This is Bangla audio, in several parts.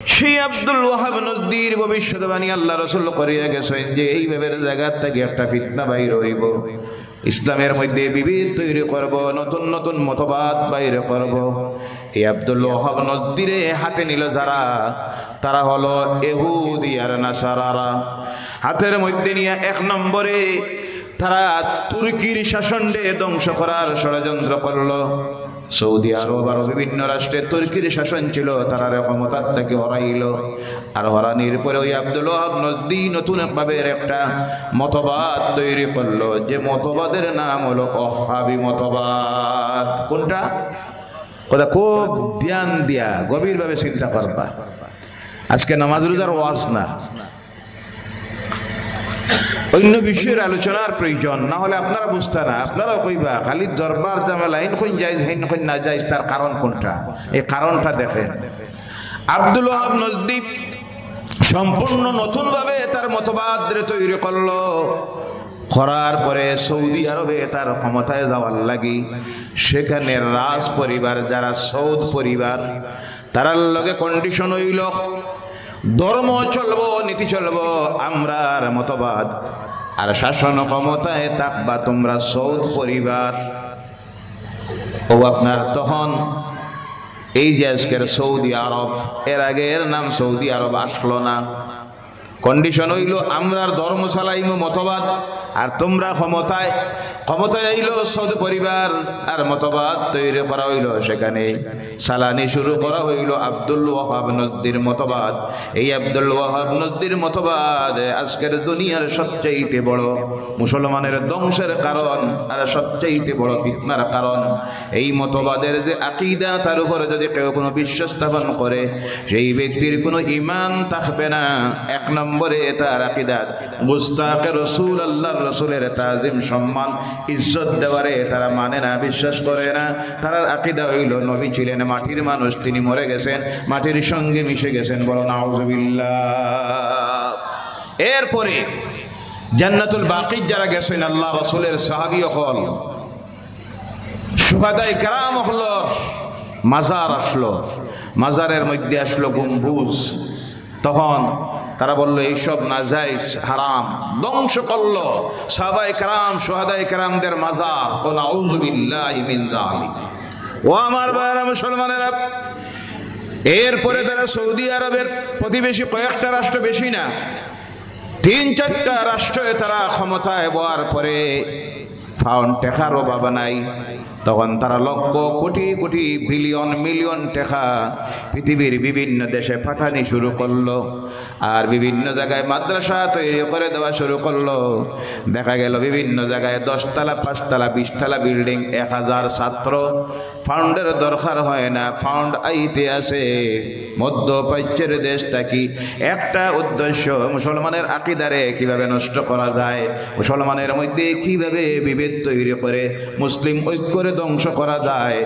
সেই আব্দুল ওয়াহাব নজদির ভবিষ্যৎবাণী আল্লাহ রাসূল করিয়া গেছেন যে এইভাবে জায়গা থেকে একটা ফিতনা বাইর হইব, ইসলামের মধ্যে বিভেদ তৈরি করব, নতুন নতুন মতবাদ বাইর করব। এই আব্দুল ওয়াহাব নজদিরে হাতে নিল যারা, তারা হলো ইহুদি আর নাসারারা। হাতের মধ্যে নিয়ে এক নম্বরে তারা তুর্কির শাসনকে ধ্বংস করার ষড়যন্ত্র করলো। সৌদি আরব আর বিভিন্ন রাষ্ট্রে তুর্কির শাসন ছিল, তারা ক্ষমতার থেকে হরাইল। আর হরানির পরে ওই আব্দুল ওয়াহাব নজদি নতুন ভাবে একটা মতবাদ তৈরি করলো, যে মতবাদের নাম হলো ওহাবি মতবাদ। কোনটা? কথা খুব ধ্যান দিয়া গভীরভাবে চিন্তা করবা। আজকে নামাজ রোজার ওয়াজ না, অন্য বিষয়ের আলোচনার প্রয়োজন, না হলে আপনারা বুঝতে না। আপনারা কইবা খালি দরবার জামেলা হিন যাই হিন না যাই, তার কারণ কোনটা? এই কারণটা দেখেন। আব্দুল ওয়াহাব নজদি সম্পূর্ণ নতুন ভাবে তার মতবাদ তৈরি করলো। করার পরে সৌদি আরবে তার ক্ষমতায় যাওয়ার লাগি সেখানে রাজ পরিবার যারা সৌদ পরিবার, তারার লগে কন্ডিশন হইল ধর্ম চলবো, নীতি চলবো আমরার মতবাদ, আর শাসন ক্ষমতায় থাকবা তোমরা সৌদ পরিবার। ও আপনার তখন এই যে আজকের সৌদি আরব, এর আগে এর নাম সৌদি আরব আসলো না। কন্ডিশন হইল আমরার ধর্ম চালাইমু মতবাদ, আর তোমরা ক্ষমতায় আইল সৌদ পরিবার, আর মতবাদ তৈরি করা হইল। সেখানে সালানি শুরু করা হইল আব্দুল ওয়াহাব নজদির মতবাদ। এই আব্দুল ওয়াহাব নজদির মতবাদ আজকের দুনিয়ার সবচেয়ে বড় মুসলমানের ধ্বংসের কারণ, আর সবচেয়ে বড় ফিতনার কারণ। এই মতবাদের যে আকীদা, তার উপরে যদি কেউ কোনো বিশ্বাস স্থাপন করে, সেই ব্যক্তির কোনো ঈমান থাকবে না। এক নম্বরে তার আকীদা মুস্তাকে রসুল, আল্লাহর রসুলের তাজিম সম্মান ইজ্জত দেওয়ারে তারা মানে না, বিশ্বাস করে না। তার আকীদা হইল নবী ছিলেন মাটির মানুষ, তিনি মরে গেছেন, মাটির সঙ্গে মিশে গেছেন, বলো নাউযুবিল্লাহ। এরপরে জান্নাতুল বাকির যারা গেছেন আল্লাহ রসুলের সাহাবী হল, শুহাদায়ে কেরাম হল, মাজার আসলো, মাজারের মধ্যে আসলো গম্বুজ। তখন তারা বললো এইসব নাজায়েজ হারাম, ধ্বংস করলো সাহাবায়ে কেরাম শুহাদায়ে কেরামদের মাজার। ও নাউযুবিল্লাহি মিন যালিক। ও আমার ভাইরা মুসলমানেরা, এরপরে তারা সৌদি আরবের প্রতিবেশী কয়েকটা রাষ্ট্র, বেশি না, ৩-৪টা রাষ্ট্রে তারা ক্ষমতায় হওয়ার পরে ফাউন্ড টাকার অভাব নাই। তখন তারা লক্ষ কোটি কোটি বিলিয়ন মিলিয়ন টাকা পৃথিবীর বিভিন্ন দেশে পাঠানি শুরু করলো, আর বিভিন্ন জায়গায় মাদ্রাসা তৈরি করে দেওয়া শুরু করলো। দেখা গেল বিভিন্ন জায়গায় 10 তলা 5 তলা 20 তলা বিল্ডিং, 1000 ছাত্র। ফাউন্ডের দরকার হয় না, ফাউন্ড আইতে আসে মধ্যপ্রাচ্যের দেশ থাকি। একটা উদ্দেশ্য, মুসলমানের আকীদারে কিভাবে নষ্ট করা যায়, মুসলমানের মধ্যে কিভাবে বিভেদ তৈরি করে মুসলিম ঐক্যরে ধ্বংস করা যায়।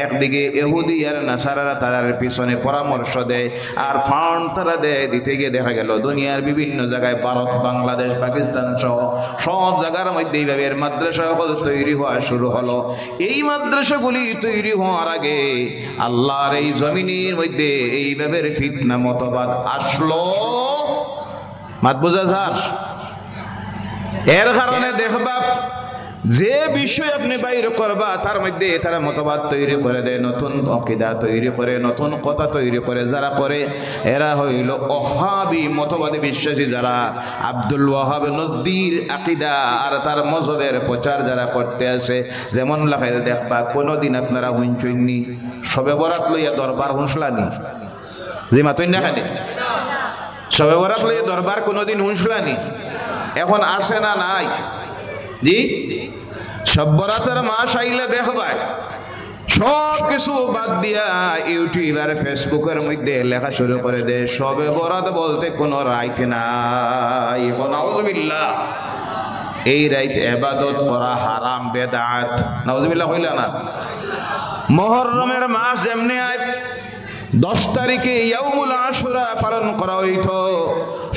একদিকে ইহুদি আর নাসারারা তার পিছনে পরামর্শ দেয়, আর ফাউন্ড তারা দেয়। দিতে গিয়ে দেখা গেল দুনিয়ার বিভিন্ন জায়গায়, ভারত, বাংলাদেশ, পাকিস্তান সহ সব জায়গার মধ্যে এইভাবে মাদ্রাসা তৈরি হওয়া শুরু হলো। এই মাদ্রাসাগুলি তৈরি হওয়ার আগে আল্লাহর এই জমিনের মধ্যে এইভাবে ফিতনা মতবাদ আসলো। মাত বোঝা যার? এর কারণে দেখবা যে বিষয় আপনি বাইর করবা, তার মধ্যে তারা মতবাদ তৈরি করে দেয়, নতুন আকীদা তৈরি করে, নতুন কথা তৈরি করে। যারা করে এরা হইল ওহাবি মতবাদে বিশ্বাসী, যারা আব্দুল ওয়াহাব নজদির আকীদা আর তার মজহবের প্রচার যারা করতে আছে। যেমন লাগাই দেখবা, কোনোদিন আপনারা হুঁচুননি সবে বরাত লইয়া দরবার হুঁসলানি, যে মাতই না খালি সবে বরাত লইয়া দরবার কোনোদিন হুঁসলানি? এখন আসে না নাই? জি, সব বরাতের মাস আইলে দেখবাই সব কিছু বাদ দিয়া ইউটিউব আর ফেসবুকের মধ্যে লেখা শুরু করে দেয় সবে বরাত বলতে কোনো রাইত নাই। নাউযুবিল্লাহ। এই রাইত ইবাদত করা হারাম, বেদাত। নাউযুবিল্লাহ হইলা না? মুহররমের মাস যেমনি 10 তারিখে ইয়াউমুল আশুরা পালন করা হইতো,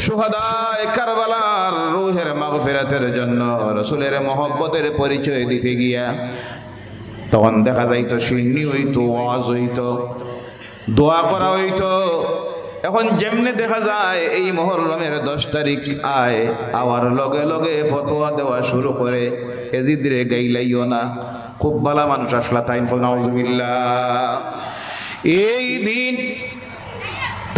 শুহাদায়ে কারবালার রূহের মাগফিরাতের জন্য, রাসূলের মহব্বতের পরিচয় দিতে গিয়া তখন দেখা যাইতো সিন্নি হইতো, ওয়াজ হইতো, দোয়া করা হইতো। এখন যেমনে দেখা যায় এই মুহররমের 10 তারিখ আয় আবার লগে লগে ফতোয়া দেওয়া শুরু করে এজিদরে গাইলাইও না খুব ভালো মানুষ আসলা তাই নাউজুবিল্লাহ এই দিন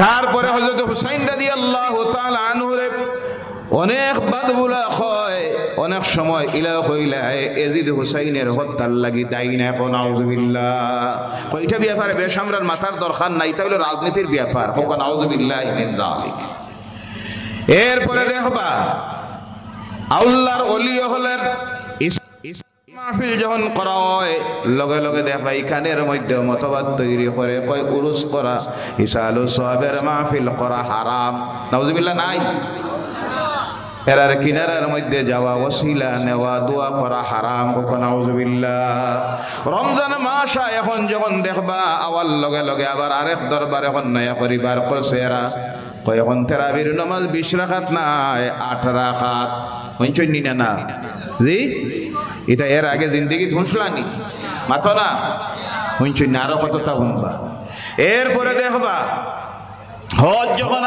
তারপরে হযরত হুসাইন রাদিয়াল্লাহু তাআলা আনহুরে অনেক বাদবুলা হয় অনেক সময় ইলা কইলায় এজিদ হুসাইনের হত্যার লাগি দায়ী না কোন নাউজুবিল্লাহ কয়টা ব্যাপারে বেশামরার মাথার দরকার নাই তা হলো রাজনীতির ব্যাপার কোন নাউজুবিল্লাহ মিন যালিক এরপরে দেখবা আল্লাহর ওলি হলেন মাহফিল যখন করা হয় লগে লগে দেখবা এখানের মধ্যে মতবাদ তৈরি করে কয় উরুস করা ইসালু সাহাবের মাহফিল করা হারাম নাউজুবিল্লাহ নাই এরার কিনারার মধ্যে যাওয়া ওসিলা নেওয়া দোয়া করা হারাম কোন নাউজুবিল্লাহ রমজান মাস এখন যখন দেখবা আওয়াল লগে লগে আবার আরেক দরবার এখন নয়া পরিবার করছে এরা কয় এখন তারাবির নামাজ 20 রাকাত নাই 8 রাকাত হইছনি না জি এটা এর আগে জিন্দেগি ধুঁসলানি মাথো না হইছনি না আরো কতটা হুনবা এরপরে দেখবা হজ যখন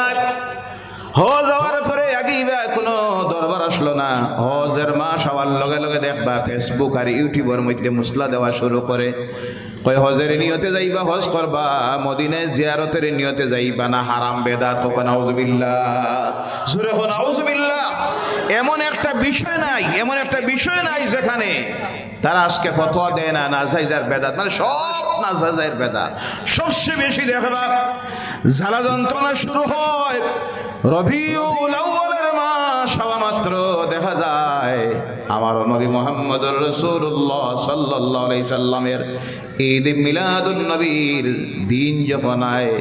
হজ হওয়ার পরে আগেইবা কোনো দরবার আসলো না হজের মাস হওয়ার লগে লগে দেখবা ফেসবুক আর ইউটিউবের মধ্যে মুসলা দেওয়া শুরু করে কয় হজের নিয়তে যাইবা হজ করবা মদিনায় জিয়ারতের নিয়তে যাইবা না হারাম বেদাত কোন নাউজুবিল্লাহ জোরে কোন নাউজুবিল্লাহ এমন একটা বিষয় নাই যেখানে তারা আজকে ফতোয়া দেয় না নাজায়েজের বেদাত মানে সব নাজায়েজের বেদাত সবচেয়ে বেশি দেখবা জ্বালা যন্ত্রণা শুরু হয় রবিউল আউয়ালের মাস হওয়া মাত্র দেখা যায় আমার নবী মুহাম্মদুর রাসূলুল্লাহ সাল্লাল্লাহু আলাইহি সাল্লামের ঈদ মিলাদুন নবীর দিন যখন আয়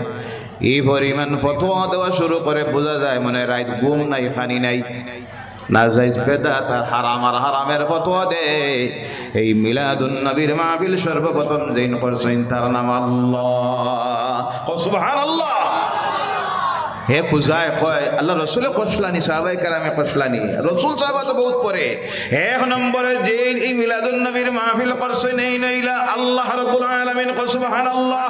এই পরিমাণ ফতোয়া দেওয়া শুরু করে বোঝা যায় মানে রাত ঘুম নাই খানি নাই নাজায়েজ বেদাত আর হারামের ফতোয়া দেয় এই মিলাদুন নবীর মাহফিল সর্বপ্রথম যেন করছেন তার নাম আল্লাহ সুবহানাল্লাহ হে পূজায় কয় আল্লাহ রসুলে কসলানি সাহাবাই কারামে কসলানি রসুল সাহাবা তো বহুত পরে এক নম্বরে যে এই মিলাদুন নবীর মাহফিল করছে নেই নইলা আল্লাহ রাব্বুল আলামিন সুবহানাল্লাহ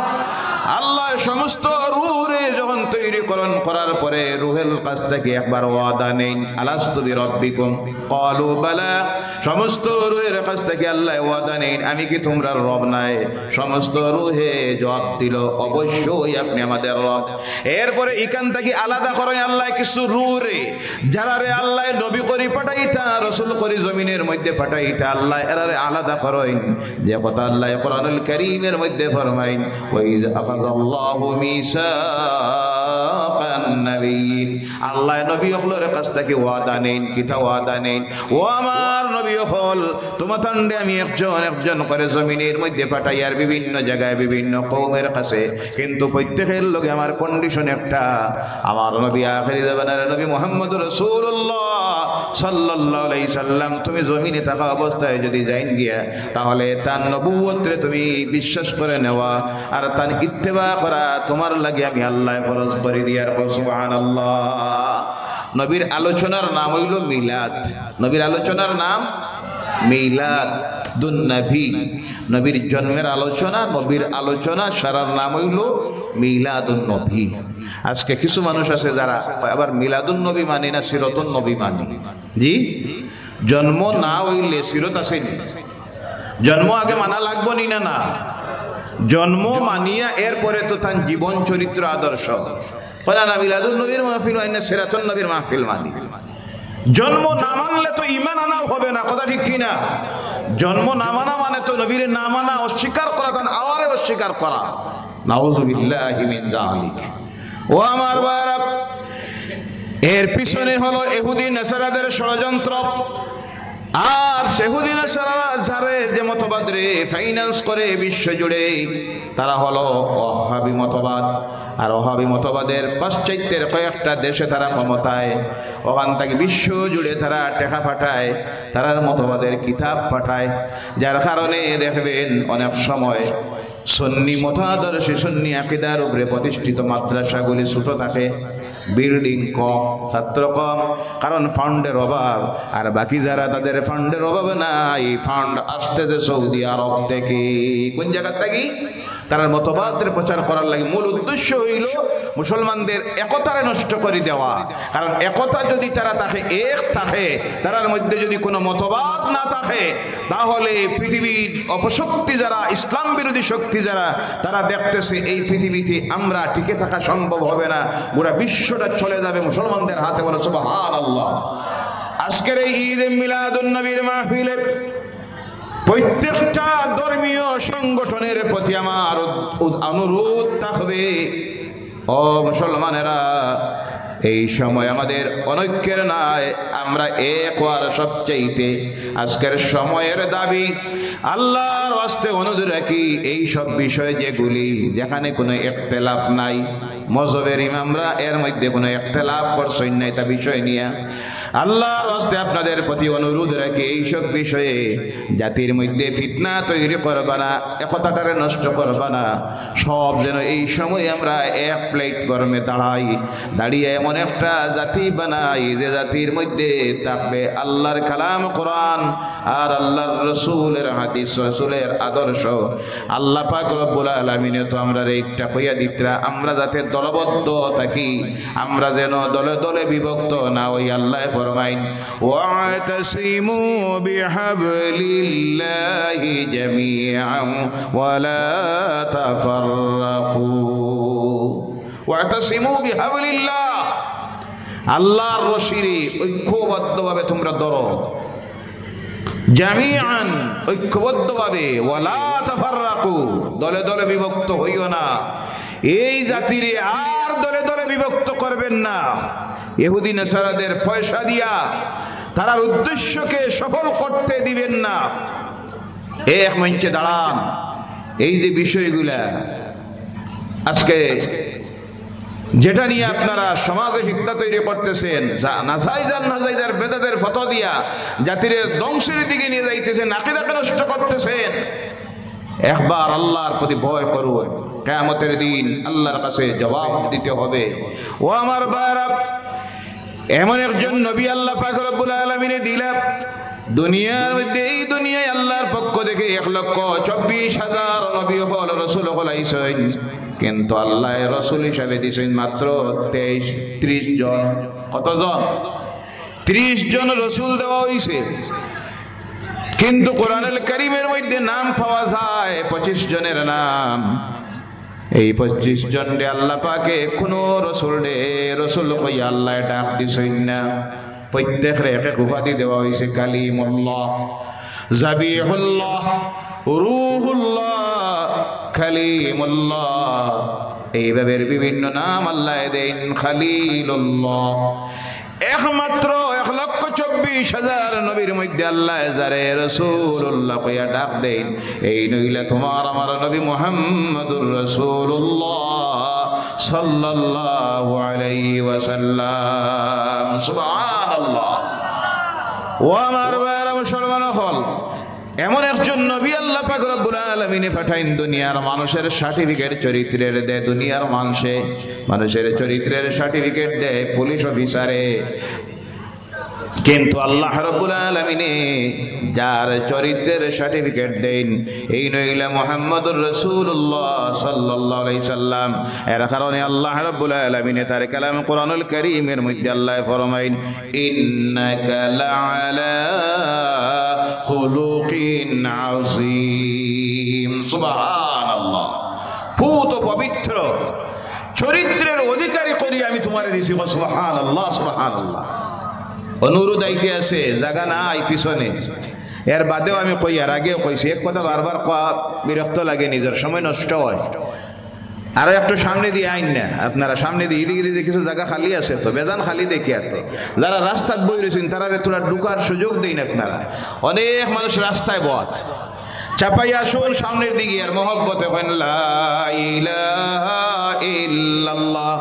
আল্লাহ সমস্ত রূহে যখন তৈরিকরণ করার পরে রূহের কাছ থেকে একবার ওয়াদা নেন আলাস্তু বিরাব্বিকুম ক্বালু বালা সমস্ত রূহের কাছ থেকে আল্লাহ ওয়াদা নেন আমি কি তোমরা রব নাই সমস্ত রূহে জবাব দিল অবশ্যই আপনি আমাদের রব এরপরে এখান থেকে আলাদা করেন আল্লাহ কিছু রূহে যারা রে আল্লাহ নবী করি পাঠাইতা রাসূল করি জমিনের মধ্যে পাঠাইতা আল্লাহ এরারে আলাদা করেন যে কথা আল্লাহ কোরআনুল কারীমের মধ্যে ফরমাইন ওয়াইজ আখাযাল্লাহু মিসাকান নবিয়্যিন আল্লাহ নবী হলের কাছ থেকে ওয়াদা নেন কিতা ওয়াদা নেন ও আমার নবী হল তোমাদের আমি একজন করে জমিনের মধ্যে পাঠাই আর বিভিন্ন জায়গায় বিভিন্ন কওমের কাছে কিন্তু প্রত্যেকের লগে আমার কন্ডিশন একটা আমার নবী আখিরি জামানার নবী মুহাম্মদুর রাসূলুল্লাহ সাল্লাল্লাহু আলাইহি সাল্লাম তুমি জমিনে থাকা অবস্থায় যদি যাইন গিয়া তাহলে তার নবুয়তরে তুমি বিশ্বাস করে নেওয়া আর তার ইত্তেবা করা তোমার লাগে আমি আল্লাহ ফরজ করে দিয়ার সুবহানাল্লাহ নবীর আলোচনার নাম হইল মিলাদ নবীর আলোচনার নাম মিলাদুন নবী নবীর জন্মের আলোচনা নবীর আলোচনা সারার নাম হইল মিলাদুন নবী আজকে কিছু মানুষ আছে যারা আবার মিলাদুন নবী মানে না সিরতুন নবী মানে জি জন্ম না হইলে সিরত আসেনি জন্ম আগে মানা লাগবো নি না জন্ম মানিয়া এরপরে তো তার জীবন চরিত্র আদর্শ না মিলাদুন নবীর মাহফিল হয় না সিরাতুন নবীর মাহফিল মানি জন্ম না মানলে তো ঈমান আনাও হবে না কথা ঠিক কিনা জন্ম না মানা মানে তো নবীর না মানা অস্বীকার করা তার আওয়ারে অস্বীকার করা নাউযুবিল্লাহি মিন যালিক ও আমার ভাইরা এর পিছনে হলো ইহুদি নাসারাদের ষড়যন্ত্র আর ইহুদি নাসারারা যারা যে মতবাদরে ফাইন্যান্স করে বিশ্ব জুড়ে তারা হলো ওহাবী মতবাদ আর ওহাবী মতবাদের পাশ্চাত্যের কয়েকটা দেশে তারা ক্ষমতায় ওখান থেকে বিশ্ব জুড়ে তারা টাকা পাঠায় তারার মতবাদের কিতাব পাঠায় যার কারণে দেখবেন অনেক সময় সুন্নি মতাদর্শী সুন্নি আকীদার উপরে প্রতিষ্ঠিত মাদ্রাসাগুলি ছোট থাকে বিল্ডিং কম ছাত্র কম কারণ ফান্ডের অভাব আর বাকি যারা তাদের ফান্ডের অভাব নাই ফান্ড আসতেছে সৌদি আরব থেকে কোন জায়গা থেকে তারা মতবাদের প্রচার করার লাগে মূল উদ্দেশ্য হইল মুসলমানদের একতারে নষ্ট করে দেওয়া। কারণ একতা যদি তারা থাকে, এক থাকে, তারার মধ্যে যদি কোনো মতবাদ না থাকে, তাহলে পৃথিবীর অপশক্তি যারা, ইসলাম বিরোধী শক্তি যারা, তারা দেখতেছে এই পৃথিবীতে আমরা টিকে থাকা সম্ভব হবে না, গোটা বিশ্বটা চলে যাবে মুসলমানদের হাতে। বলে সুবহানাল্লাহ। আজকের এই ঈদ মিলাদুন নবীর মাহফিলে প্রত্যেকটা ধর্মীয় সংগঠনের প্রতি আমার অনুরোধ থাকবে, ও মুসলমানেরা, এই সময় আমাদের অনৈক্যের নয়, আমরা এক হওয়ার সবচাইতে আজকের সময়ের দাবি। আল্লাহর ওয়াস্তে অনুরোধ রাখি, এই সব বিষয় যেগুলি যেখানে কোনো ইখতিলাফ নাই, মযহবের ইমামরা এর মধ্যে কোনো ইখতিলাফ করছেন না, তা বিষয় নিয়ে আল্লাহর ওয়াস্তে আপনাদের প্রতি অনুরোধ রাখি, এইসব বিষয়ে জাতির মধ্যে ফিতনা তৈরি করবা না, একতাটারে নষ্ট করবা না। সব যেন এই সময় আমরা এক প্ল্যাটফর্মে দাঁড়িয়ে এমন একটা জাতি বানাই যে জাতির মধ্যে থাকবে আল্লাহর কালাম কোরআন আর আল্লাহর রসুলের হাদিস, রসুলের আদর্শ। আল্লাহ পাক রব্বুল আলামিন তো আমরা একটা কইয়া দিতরা, আমরা যাতে দলবদ্ধ থাকি, আমরা যেন দলে দলে বিভক্ত না হই। আল্লাহ ফরমাইন, ওয়াতাসিমু বিহাবলিল্লাহি জামিআন ওয়ালা তাফাররাকু। ওয়াতাসিমু বিহাবলিল্লাহ, আল্লাহর রশিরে ঐক্যবদ্ধভাবে তোমরা ধরো, জামিআন ঐক্যবদ্ধভাবে, ওয়ালা তাফাররাকু দলে দলে বিভক্ত হইও না। এই জাতিরে আর দলে দলে বিভক্ত করবেন না। ইহুদি নাসারাদের পয়সা দিয়া তার উদ্দেশ্যকে সফল করতে দিবেন না। এক মঞ্চে দাঁড়ান। এই যে বিষয়গুলা আজকে যেটা নিয়ে আপনারা সমাজে ফিতনা তৈরি করতেছেন, নাজাইজার বেদাতের ফতোয়া দিয়া জাতির ধ্বংসের দিকে নিয়ে যাইতেছেন, আকীদাকে নষ্ট করতেছেন, একবার আল্লাহর প্রতি ভয় করুন। কিয়ামতের দিন আল্লাহর কাছে জবাব দিতে হবে। ও আমার ভাইরা, এমন একজন নবী আল্লাহ পাক রব্বুল আলামিনে দিলেন দুনিয়ার মধ্যে। এই দুনিয়ায় আল্লাহর পক্ষ থেকে 1,24,000 নবী হল, রসুল হল আইছেন, কিন্তু আল্লাহ রসুল হিসাবে দিয়েছেন মাত্র 30 জন। কতজন? 30 জন রসুল দেওয়া হয়েছে। কিন্তু কোরআনুল কারীমের মধ্যে নাম পাওয়া যায় 25 জনের নাম। এই 25 জন রে আল্লাহ পাকে কোনো রসুল কইয়া আল্লাহ ডাক দিছেন না। প্রত্যেকের এক এক উপাধি দেওয়া হয়েছে, কালিমুল্লাহ, জাবিহুল্লাহ, রূহুল্লাহ, কালিমুল্লাহ, এইভাবে বিভিন্ন নাম আল্লাহ দেন। খালিলুল্লাহ একমাত্র 1,24,000 নবীর মধ্যে আল্লাহ যারে রাসূলুল্লাহ কইয়া ডাক দেন, এই নইলে তোমার আমার নবী মুহাম্মদুর রাসূলুল্লাহ সাল্লাল্লাহু আলাইহি ওয়াসাল্লাম। সুবহানাল্লাহ। ও আমার ভাইরা মুসলমান হল, এমন একজন নবী আল্লাহ পাক রব্বুল আলামিন পাঠাইন, দুনিয়ার মানুষের সার্টিফিকেট চরিত্রের দেয়। দুনিয়ার মানুষের চরিত্রের সার্টিফিকেট দেয় পুলিশ অফিসারে, কিন্তু আল্লাহ রাব্বুল আলামিন যার চরিত্রের সার্টিফিকেট দেন, এই নইলা মুহাম্মদুর রাসূলুল্লাহ সাল্লাল্লাহু আলাইহি সাল্লাম। এর কারণে আল্লাহ রাব্বুল আলামিন তার কালাম কোরআনুল কারীমের মধ্যে আল্লাহ ফরমাইন, ইন্নাকা লাআলা খুলুকিন আযীম। সুবহানাল্লাহ। পুত পবিত্র চরিত্রের অধিকারী করি আমি তোমারে দিছি। সুবহানাল্লাহ, সুবহানাল্লাহ। অনুরোধ আইতে আছে, জায়গা নাই পিছনে। এর বাদেও আমি কই, আর আগেও কইছি, এক কথা বারবার বিরক্ত লাগে, নিজের সময় নষ্ট হয়। আরো একটু সামনে দিয়ে আইন না আপনারা, সামনে দিয়ে এদিকে কিছু জায়গা খালি আছে, তো বেজান খালি দেখি। আর তো যারা রাস্তায় বই রয়েছেন তারা তোরা ঢুকার সুযোগ দিন আপনারা। অনেক মানুষ রাস্তায় বথ চাপাই আসুন সামনের দিকে, আর মহব্বতে লা ইলাহা ইল্লাল্লাহ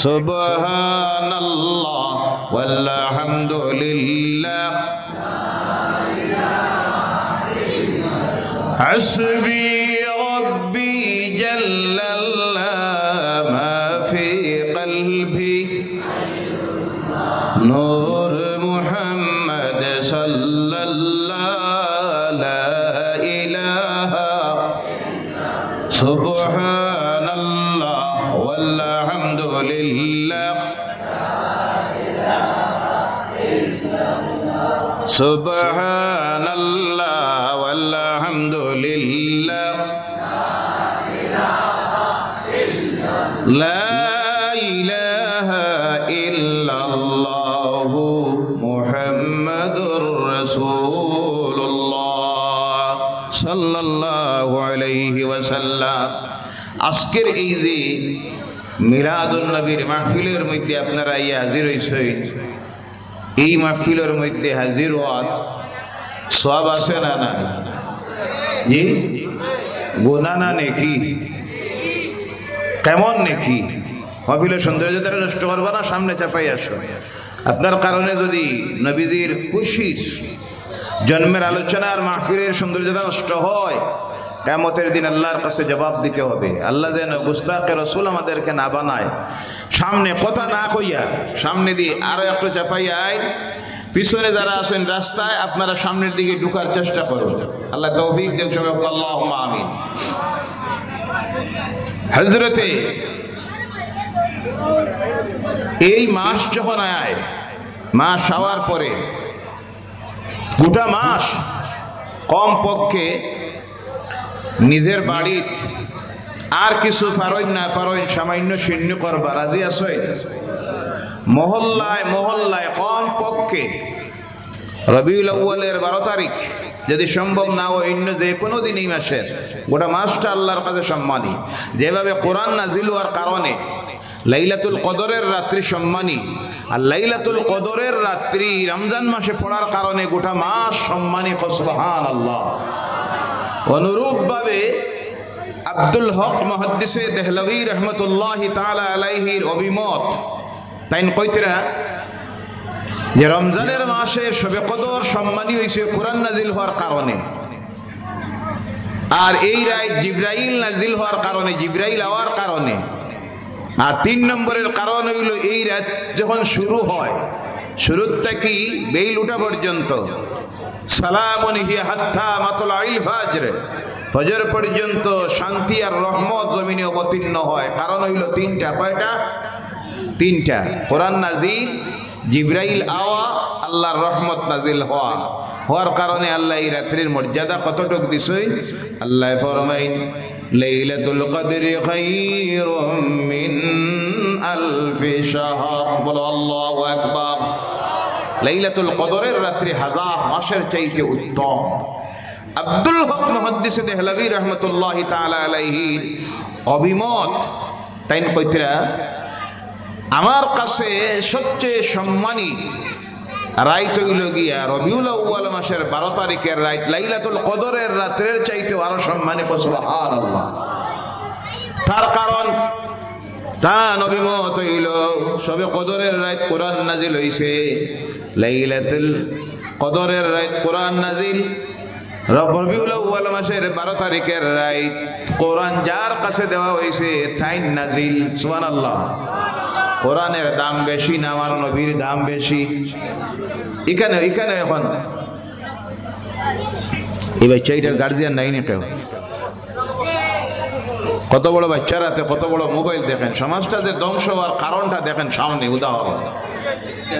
সুবহানাল্লাহ ওয়ালহামদুলিল্লাহ হাসবি রব্বি জাল্লাল্লাহ মা ফি কলবি নূর মুহাম্মদ সাল্লাল্লাহু লা ইলাহা সুবহানাল্লাহ সুবহানাল্লাহ ওয়ালহামদুলিল্লাহ লা ইলাহা ইল্লাল্লাহু মুহাম্মাদুর রাসূলুল্লাহ সাল্লাল্লাহু আলাইহি ওয়াসাল্লাম। আজকের এই যে মিলাদুন নবীর মাহফিলের মধ্যে আপনারা হাজির হইছেন, এই মাহফিলের মধ্যে হাজির হওয়ার সওয়াব আছে না না? জি, গুনাহ না নেকি? কেমন নেকি? মাহফিলের সৌন্দর্যতা নষ্ট করবা না, সামনে চাপাই আসো। আপনার কারণে যদি নবীজির খুশির জন্মের আলোচনার মাহফিলের সৌন্দর্যতা নষ্ট হয়, কিয়ামতের দিন আল্লাহর কাছে জবাব দিতে হবে। আল্লাহ যেন গুস্তাখে রাসূল আমাদেরকে না বানায়। সামনে কথা না কইয়া সামনে দিয়ে আরো একটু চাপাইয়া আইন, পিছনে যারা আছেন রাস্তায় আপনারা সামনের দিকে ঢোকার চেষ্টা করুন। আল্লাহ তৌফিক দেন সবাই, আল্লাহুম্মা আমিন। হযরতে এই মাস যখন আয়, মাস হওয়ার পরে গোটা মাস কম পক্ষে নিজের বাড়িত আর কিছু পারইন না পারইন সামান্য শূন্য করবা রাজি আছে? মহল্লায় মহল্লায় কম পক্ষে রবিউল আউয়ালের 12 তারিখ যদি সম্ভব না হয় অন্য যে কোনো দিন এই মাসের গোটা মাসটা আল্লাহর কাছে সম্মানী। যেভাবে কোরআন নাজিল হওয়ার কারণে লাইলাতুল কদরের রাত্রি সম্মানী, আর লাইলাতুল কদরের রাত্রি রমজান মাসে পড়ার কারণে গোটা মাস সম্মানী। সুবহানাল্লাহ। অনুরূপভাবে আব্দুল হক মুহাদ্দিসে দেহলভী রহমতুল্লাহি তাআলা আলাইহির অভিমত তাইন কইতরা যে রমজানের মাসে শবে কদর সম্মানী হয়েছে কোরআন নাজিল হওয়ার কারণে, আর এই রাত জিবরাইল নাজিল হওয়ার কারণে, জিবরাইল আওয়ার কারণে। আর 3 নম্বরের কারণ হইল এই রাত যখন শুরু হয়, শুরুর থেকে বেইল উঠা পর্যন্ত, সালামুন হিয়া হাত্তা মাতলাইল ফাজর, ফজর পর্যন্ত শান্তি আর রহমত জমিনে অবতীর্ণ হয়। কারণ হইল 3টা। কয়টা? 3টা। কোরআন নাজিল, জিবরাইল আওয়া, আল্লাহর রহমত নাজিল হওয়ার কারণে আল্লাহ এই রাত্রির মর্যাদা কতটুক দিছেন। আল্লাহ ফরমাইন লাইলাতুল কদরি খায়রুম মিন আলফি শাহর। বলো আল্লাহু আকবার। লাইলাতুল কদরের রাত্রি 1000 মাসের চাইতে উত্তম। আব্দুল হক মুহাদ্দিস দেহলভী রহমতুল্লাহি তাআলা আলাইহির অভিমত তাইন কইতরা আমার কাছে সবচেয়ে সম্মানী রাত হইল গিয়া রবিউল আউয়াল মাসের 12 তারিখের রাত, লাইলাতুল কদরের রাতের চাইতে আরো সম্মানী। সুবহানাল্লাহ। তার কারণ তার অভিমত হইল সবে কদরের রাত কোরআন নাজিল হইছে, লাইলাতুল কদরের রাত কোরআন নাজিল রবিউল আউয়াল মাসের 12 তারিখের রাত। কোরআন যার কাছে দেওয়া হয়েছে তাই নাজিল। সুবহানাল্লাহ। কোরআনের দাম বেশি না আমার নবীর দাম বেশি? এখানে এখন এই বাচ্চাটার গার্জিয়ান নাই না কেউ? কত বড় বাচ্চারা কত বড় মোবাইল দেখেন। সমাজটা যে ধ্বংস হওয়ার কারণটা দেখেন সামনে উদাহরণ।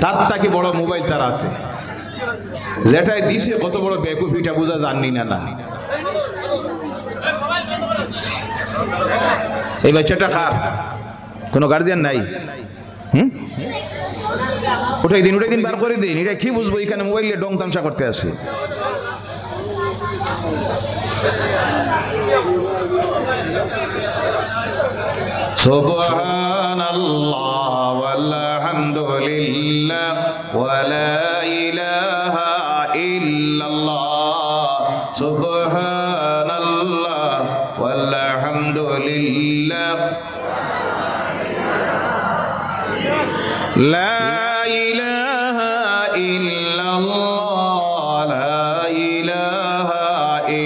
তার থেকে বড় মোবাইল তার হাতে, যেটাই দিছে কত বড় বেকুফিটা বোঝা জাননি না। এই বাচ্চাটা কার? কোনো গার্জিয়ান নাই? উঠাই দিন বার করে দিন। এটা কি বুঝবো এখানে মোবাইলে ডং তামসা করতে আছে? সুবহানাল্লাহ ওয়ালহামদুলিল্লাহ ওয়ালা ইলাহা ইল্লাল্লাহ। সুবহানাল্লাহ ওয়ালহামদুলিল্লাহ লা ইলাহা ইল্লাল্লাহ, লা ইলাহা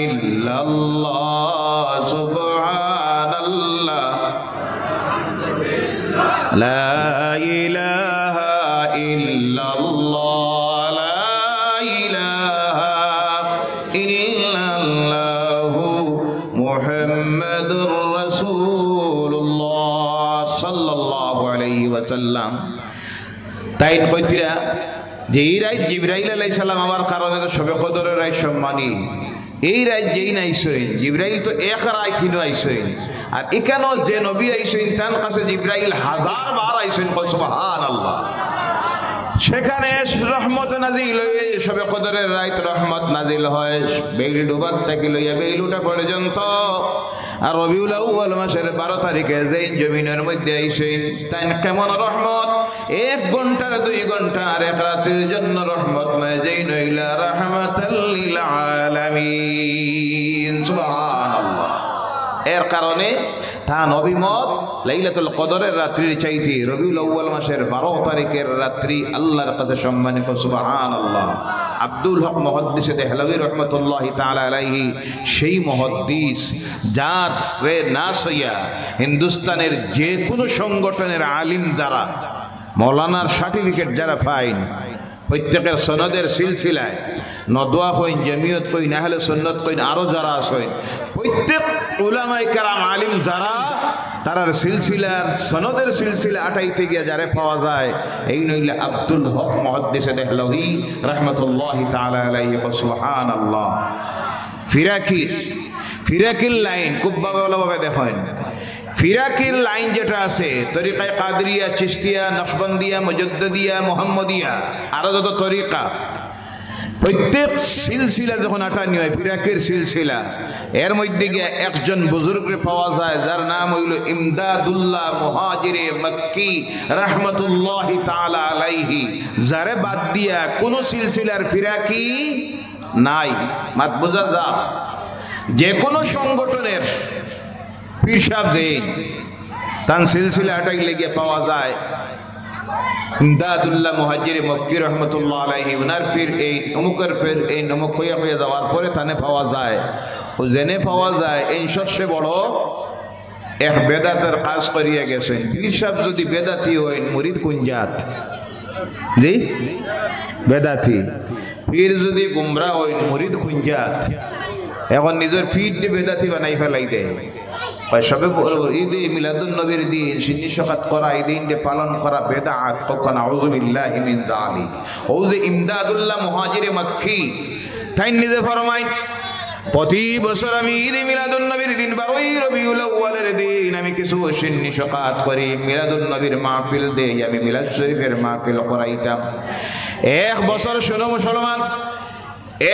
ইল্লাল্লাহ। সুবহানাল্লাহ লা ইলাহা ইল্লাল্লাহ, লা ইলাহা ইল্লাল্লাহু মুহাম্মাদুর রাসূলুল্লাহ সাল্লাল্লাহু আলাইহি ওয়াসাল্লাম। তাই কইতিরা যে এই রাত জিবরাইল আলাইহিস সালাম আমার কারণে তো সবে কদরের রাত সম্মানী এই রাত যেই নাইছেন জিবরাইল তো এক রাত হিনো আইছেন আর এখানেও যে নবী আইছেন তার কাছে জিবরাইল 1000 বার আইছেন সুবহানাল্লাহ সেখানে রহমত নাজিল হয়ে সবে কদরের রাত রহমত নাজিল হয় বেইল ডুবার থেকে লইয়া বেইলুটা পর্যন্ত আর রবিউল আউয়াল মাসের 12 তারিখে যেই জমিনের মধ্যে আইছেন তাই কেমন রহমত 1 ঘন্টার 2 ঘন্টা আর এক রাতের জন্য রহমত নয় যেই নইলা রাহমাতাল লিল আলামিন সুবহানাল্লাহ এর কারণে তা নবীমত লাইলাতুল কদরের রাত্রির চাইতে রবিউল আউয়াল মাসের 12 তারিখের রাত্রি আল্লাহর কাছে সম্মানিত সুবহানাল্লাহ আব্দুল হক মুহাদ্দিস দেহলভী রাহমাতুল্লাহি তাআলা আলাইহি সেই মুহাদ্দিস যার রে নাস হইয়া হিন্দুস্তানের যে কোনো সংগঠনের আলিম যারা মৌলানার সার্টিফিকেট যারা পাইন প্রত্যেকের সনদের সিলসিলায় নদওয়া কইন জামিয়ত কইন আহলে সুন্নাত কইন আরো যারা আছেন প্রত্যেক উলামায়ে কেরাম আলিম যারা তারার সিলসিলার সনদের সিলসিলা আটাইতে গিয়া যারে পাওয়া যায় এই নইলে আব্দুল হক মুহাদ্দিস দেহলভী রাহমাতুল্লাহি তাআলা আলাইহি সুবহানাল্লাহ ফিরাকির লাইন খুব ভালোভাবে দেখেন ফিরাকির লাইন যেটা আছে তরিকায়ে কাদরিয়া চিশতিয়া নকশবন্দিয়া মুজাদ্দিদিয়া মুহাম্মদিয়া আরো যত তরিকা প্রত্যেক সিলসিলা যখন আটানি হয় ফিরাকির সিলসিলা এর মধ্যে গিয়ে একজন বুজুর্গকে পাওয়া যায় যার নাম হইল ইমদাদুল্লাহ মুহাজিরে মক্কি রাহমাতুল্লাহি তাআলা আলাইহি যারে বাদ দিয়া কোন সিলসিলার ফিরাকি নাই মাত বোঝা যা যে কোনো সংগঠনের পীর সাহেব যেই তার সিলসিলা আটাইলে গিয়ে পাওয়া যায় ইমদাদুল্লাহ মুহাজিরে মক্কি রাহমাতুল্লাহ আলাইহি ওনার পীর এই অমুকের পীর এই নমক হইয়া যাওয়ার পরে তানে পাওয়া যায় ও জেনে পাওয়া যায় এই সবচেয়ে বড় এক বেদাতের কাজ করিয়া গেছেন পীর সাহেব যদি বেদাতি হয় মুরিদ কোন জাত জি বেদাতি পীর যদি গুমরা হয় মুরিদ কোন জাত এখন নিজের ফিট বেদাতি বানাই ফেলাই দেয় সবে ঈদে মিলাদুন নবীর দিন সুন্নি সাকাত করা এই দিনটা পালন করা বেদাত কখন আউযু বিল্লাহি মিন যালিক ও যে ইমদাদুল্লাহ মুহাজিরে মক্কি তাই নিজে ফরমায় প্রতি বছর আমি ঈদে মিলাদুন নবীর দিন 12 রবিউল আউয়ালের দিন আমি কিছু সুন্নি সাকাত করি মিলাদুন নবীর মাহফিল দেই আমি মিলাদ শরীফের মাহফিল করাইতাম এক বছর শোনো মুসলমান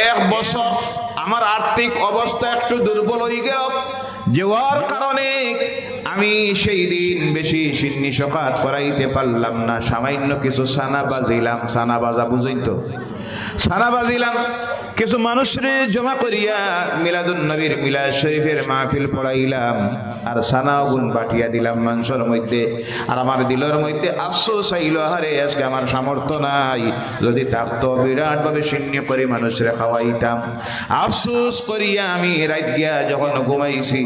এক বছর আমার আর্থিক অবস্থা একটু দুর্বল হয়ে গেল যাওয়ার কারণে আমি সেই দিন বেশি সুন্নি সাকাত করাইতে পারলাম না সামান্য কিছু সানা বাজিলাম সানা বাজা বুঝেন তো সানা বাজিলাম কিছু মানুষরে জমা করিয়া মিলাদুন নবীর মিলাদ শরীফের মাহফিল পড়াইলাম আর সানাও গুণ বাটিয়া দিলাম মানুষের মধ্যে আর আমার দিলের মধ্যে আফসোস আইল আরে আজকে আমার সামর্থ্য নাই যদি থাকতো বিরাটভাবে শূন্য করে মানুষরে খাওয়াইতাম আফসোস করিয়া আমি রাত গিয়া যখন ঘুমাইছি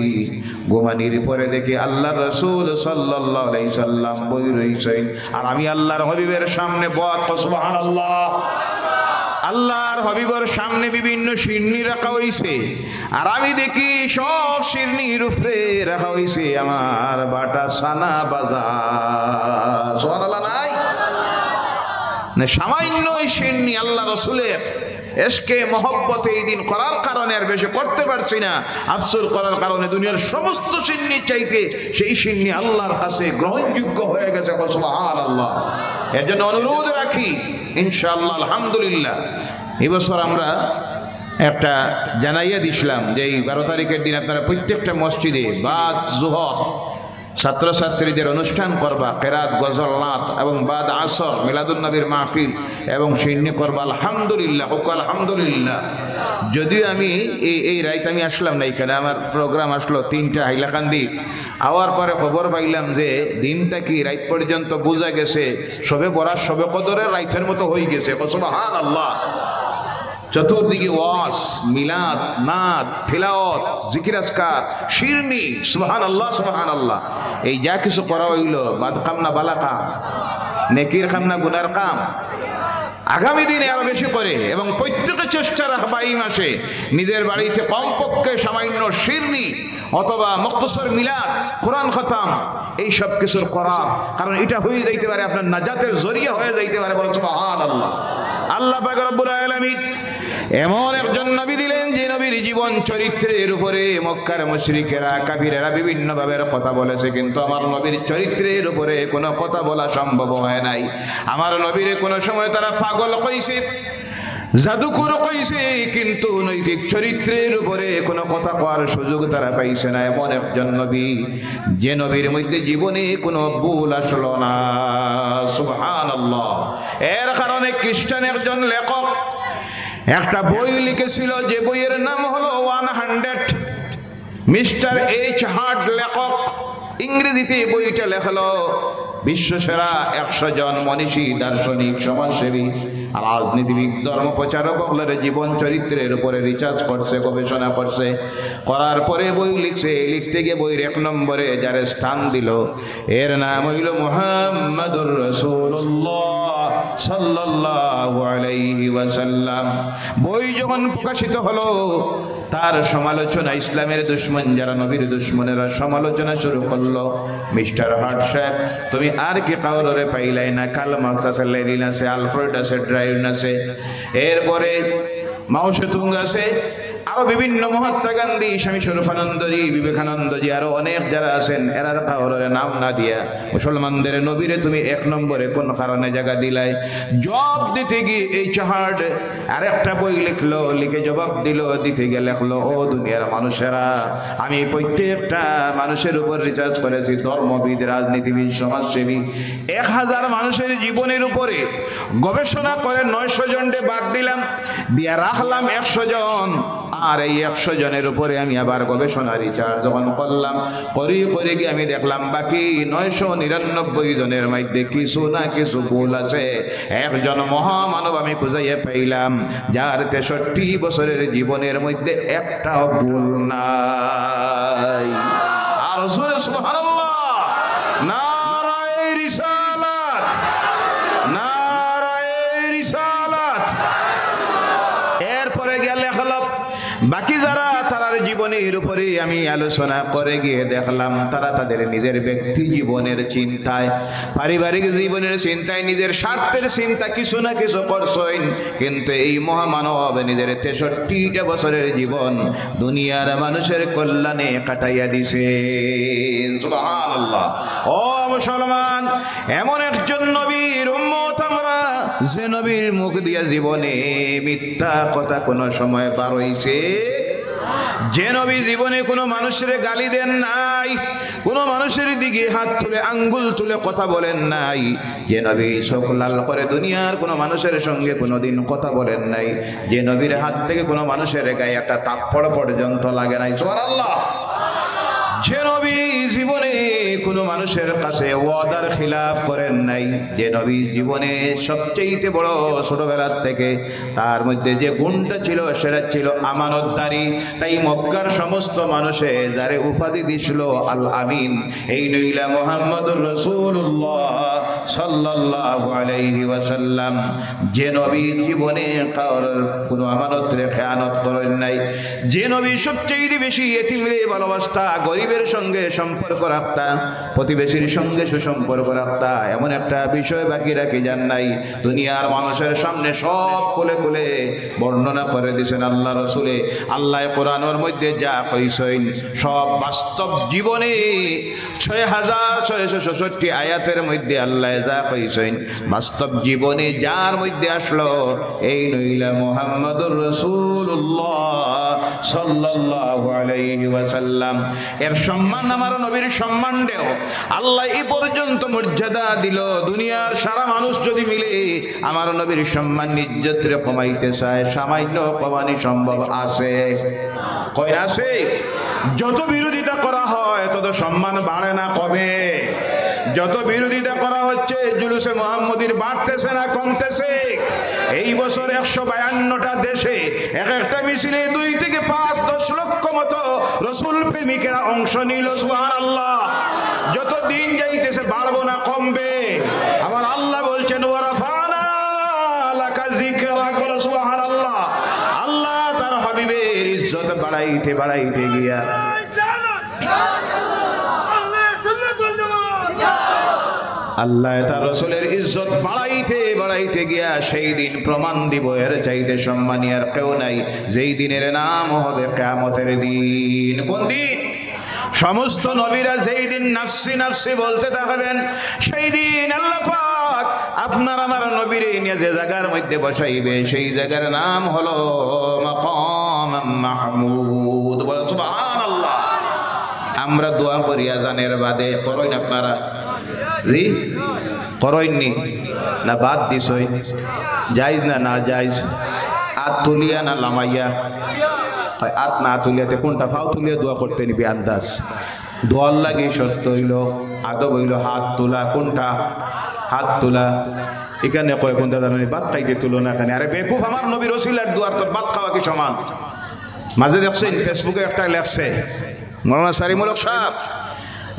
ঘুমানির পরে দেখি আল্লাহর রাসূল সাল্লাল্লাহু আলাইহি সাল্লাম বই রইছেন আর আমি আল্লাহর হাবিবের সামনে বয়াত সুবহানাল্লাহ আল্লাহর হাবিবের সামনে বিভিন্ন শিরনি রাখা হইছে আর আমি দেখি সব শিরনির উপরে রাখা হইছে আমার বাটা সানা বাজা সুবহানাল্লাহ নাই না সামান্য শিরনি আল্লাহ রাসূলের এসকে মহব্বতে এই দিন করার কারণে আর বেশি করতে পারছি না আফসোস করার কারণে দুনিয়ার সমস্ত শিরনি চাইতে সেই শিরনি আল্লাহর কাছে গ্রহণযোগ্য হয়ে গেছে সুবহানাল্লাহ এর জন্য অনুরোধ রাখি ইনশাআল্লাহ আলহামদুলিল্লাহ এবছর আমরা একটা জানাইয়া দিছিলাম যে এই 12 তারিখের দিন আপনারা প্রত্যেকটা মসজিদে বাদ জোহর ছাত্রছাত্রীদের অনুষ্ঠান করবা কেরাত গজল নাত এবং বাদ আসর মিলাদুন নবীর মাহফিল এবং শিরনি করবা আলহামদুলিল্লাহ হোক আলহামদুলিল্লাহ যদিও আমি এই রাইত আমি আসলাম না এখানে আমার প্রোগ্রাম আসলো 3টা হাইলাকান্দি আওয়ার পরে খবর পাইলাম যে দিনটা কি রাত পর্যন্ত বোঝা গেছে সবে বরাত সবে কদরের রাইতের মতো হয়ে গেছে সুবহানাল্লাহ চতুর্দিকে ওয়াজ মিলাদ নাত তিলাওয়াত জিকির আজকার শিরনি সুবহানাল্লাহ সুবহানাল্লাহ এই যা কিছু করা হইল বাদ কাম না বালা কাম নেকির কাম না গুনার কাম আগামী দিনে আরো বেশি করে এবং প্রত্যেকে চেষ্টা রাখবা এই মাসে নিজের বাড়িতে কমপক্ষে সামান্য শিরনি অথবা মুখতসর মিলাদ কোরআন খতম এই সব কিছুর করা, কারণ এটা হয়ে যাইতে পারে আপনার নাজাতের জরিয়া হয়ে যাইতে পারে। বলেন সুবহানাল্লাহ। আল্লাহ পাক রব্বুল আলামিন এমন একজন নবী দিলেন যে নবীর জীবন চরিত্রের উপরে মক্কার মুশরিকেরা কাফিরেরা বিভিন্ন ভাবে কথা বলেছে, কিন্তু আমার নবীর চরিত্রের উপরে কোনো কথা বলা সম্ভব হয় নাই। আমার নবীর কোনো সময় তারা পাগল কইছে, জাদুকর কইছে, কিন্তু নৈতিক চরিত্রের উপরে কোনো কথা কওয়ার সুযোগ তারা পাইছে না। এমন একজন নবী যে নবীর মধ্যে জীবনে কোনো ভুল আসলো না। সুবহানাল্লাহ। এর কারণে খ্রিস্টান একজন লেখক একটা বই লিখেছিল, যে বইয়ের নাম হলো 100। মিস্টার এইচ হার্ট লেখক, ইংরেজিতে বইটা লেখলো। বিশ্বসেরা 100 জন মনীষী, দার্শনিক, সমাজসেবী, রাজনীতিবিদ, ধর্ম প্রচারক জীবন চরিত্রের উপরে রিসার্চ করছে, গবেষণা করছে, করার পরে বই লিখছে। লিখতে গিয়ে বইয়ের 1 নম্বরে যার স্থান দিল, এর নাম হইল মুহাম্মাদুর রাসূলুল্লাহ সাল্লাল্লাহু আলাইহি ওয়াসাল্লাম। বই যখন প্রকাশিত হলো, তার সমালোচনা ইসলামের দুশ্মন যারা নবীর দুশ্মনেরা সমালোচনা শুরু করলো। মিস্টার হার্ট সাহেব, তুমি আর কি কাউরে পাইলাই না? কার্ল মার্কস আছে, লেনিন আছে, আলফ্রেড আছে, ড্রাইন আছে, এরপরে মাও সেতুং আছে, আরো বিভিন্ন, মহাত্মা গান্ধী, স্বামী স্বরূপানন্দজি, বিবেকানন্দজি, আরো অনেক যারা আছেন, এরার কাউরের নাম না দিয়া মুসলমানদের নবীরে তুমি 1 নম্বরে কোন কারণে জায়গা দিলাই? জবাব দিতে গিয়ে এই চাহার্ট আরেকটা বই লিখলো, লিখে জবাব দিল। দিতে গিয়ে লেখলো, ও দুনিয়ার মানুষেরা, আমি প্রত্যেকটা মানুষের উপর রিসার্চ করেছি, ধর্মবিদ, রাজনীতিবিদ, সমাজসেবী, 1000 মানুষের জীবনের উপরে গবেষণা করে 900 জনকে বাদ দিলাম, দিয়া রাখলাম 100 জন। আর এই 100 জনের উপরে আমি আবার গবেষণা রিসার্চ যখন করলাম, করে গিয়ে আমি দেখলাম বাকি 999 জনের মধ্যে কিছু না কিছু ভুল আছে। একজন মহামানব আমি খুঁজাইয়া পাইলাম, যার 63 বছরের জীবনের মধ্যে একটাও ভুল নাই। আর সুবহানাল্লাহ, নারায়ে রিসালাত, নারায়ে রিসালাত। এরপরে গিয়ে লেখলাম বাকি যারা, তারার জীবনের উপরে আমি আলোচনা করে গিয়ে দেখলাম তারা তাদের নিজের ব্যক্তি জীবনের চিন্তায়, পারিবারিক জীবনের চিন্তায়, নিজের স্বার্থের চিন্তা কিছু না কিছু করছেন, কিন্তু এই মহামানব নিজের 63টা বছরের জীবন দুনিয়ার মানুষের কল্যাণে কাটাইয়া দিছে। সুবহানাল্লাহ। ও মুসলমান, এমন একজন নবীর উম্মত আমরা, যে নবীর মুখ দিয়া জীবনে মিথ্যা কথা কোনো সময় বার হইছে, যে নবী জীবনে কোনো মানুষের গালি দেন নাই, কোনো মানুষের দিকে হাত তুলে আঙ্গুল তুলে কথা বলেন নাই, যে নবী চোখ লাল করে দুনিয়ার কোনো মানুষের সঙ্গে কোনোদিন কথা বলেন নাই, যে নবীর হাত থেকে কোনো মানুষের গায়ে একটা তাপ্পড় পর্যন্ত লাগে নাই। সুবহানাল্লাহ। যে নবী জীবনে কোনো মানুষের কাছে ওয়াদার খিলাফ করেন নাই, যে নবী জীবনে সবচেয়ে বড় ছোটবেলার থেকে তার মধ্যে যে গুণটা ছিল সেটা ছিল আমানতদারি। তাই মক্কার সমস্ত মানুষে যারে উপাধি দিছিল আল আমিন, এই নইলা মুহাম্মদুর রাসূলুল্লাহ সাল্লাল্লাহু আলাইহি ওয়াসাল্লাম। যে নবী জীবনে কারোর কোনো আমানত রেখে খেয়ানত করেন নাই, যে নবী সবচেয়ে বেশি এতিমরে ভালোবাসতা, গরিবের সঙ্গে সম্পর্ক রাখতা, প্রতিবেশীর সঙ্গে সুসম্পর্ক রাখতা, এমন একটা বিষয় বাকি রাখি যান নাই। দুনিয়ার মানুষের সামনে সব খুলে খুলে বর্ণনা করে দিয়েছেন আল্লাহ রসুলে। আল্লাহ কোরআনের মধ্যে যা কইছেন সব বাস্তব জীবনে 6666 আয়াতের মধ্যে আল্লাহ যা কইছেন বাস্তব জীবনে যার মধ্যে আসলো, এই নইলা মুহাম্মদুর রাসূলুল্লাহ সাল্লাল্লাহু আলাইহি ওয়াসাল্লাম। এর সম্মান আমার নবীর সম্মান দেও আল্লাহ এই পর্যন্ত মর্যাদা দিল। দুনিয়ার সারা মানুষ যদি মিলে আমার নবীর সম্মান ইজ্জতরে কমাইতে চায়, সামান্য কমানি সম্ভব আছে? কই আছে? যত বিরোধিতা করা হয় তত সম্মান বাড়ে না কমে? যত বিরোধিতা করা হচ্ছে জুলুসে মুহাম্মদীর বাড়তেছে না কমতেছে? এই বছর 152টা দেশে এক একটা মিছিলে 2 থেকে 5-10 লক্ষ মতো রসুল প্রেমিকেরা অংশ নিল। সুবহানাল্লাহ। যত দিন যাইতেছে বাড়বো না কমবে? আমার আল্লাহ বলছেন ওয়ারাফানা লাকা যিকরাক। সুবহানাল্লাহ। আল্লাহ তার হাবিবের ইজ্জত বাড়াইতে বাড়াইতে গিয়া আল্লাহ তার রাসূলের ইজ্জত বাড়াইতে বাড়াইতে গিয়া সেই দিন প্রমাণ দিব এর চাইতে সম্মানী আর কেউ নাই, যেই দিনের নাম হবে কিয়ামতের দিন। কোন দিন? সমস্ত নবীরা যেই দিন নাফসি নাফসি বলতে থাকবেন, সেই দিন আল্লাহ পাক আপনার আমার নবীরে নিয়ে যে জায়গার মধ্যে বসাইবে সেই জায়গার নাম হলো মাকাম মাহমুদ। বলে সুবহানাল্লাহ। আমরা দোয়া করি আজানের বাদে, করই না আপনারা? জি করইনি না বাদ দিছই? যাইজ না না যাইজ? আত তুলিয়া না লামাইয়া? আত না তুলিয়াতে কোনটা ফাও তুলিয়া দোয়া করতে নিবি আন্দাজ? দোয়ার লাগে শর্ত হইল, আদব হইল হাত তোলা। কোনটা? হাত তোলা। এখানে কয় কোনটা জানেন? বাদ খাইতে তুলো না কেন? আরে বেকুফ, আমার নবীর ওসিলার দোয়ার তোর বাদ খাওয়া কি সমান? মাঝে দেখছেন ফেসবুকে একটা লেখছে মৌলানা সারিমুলক সাহেব,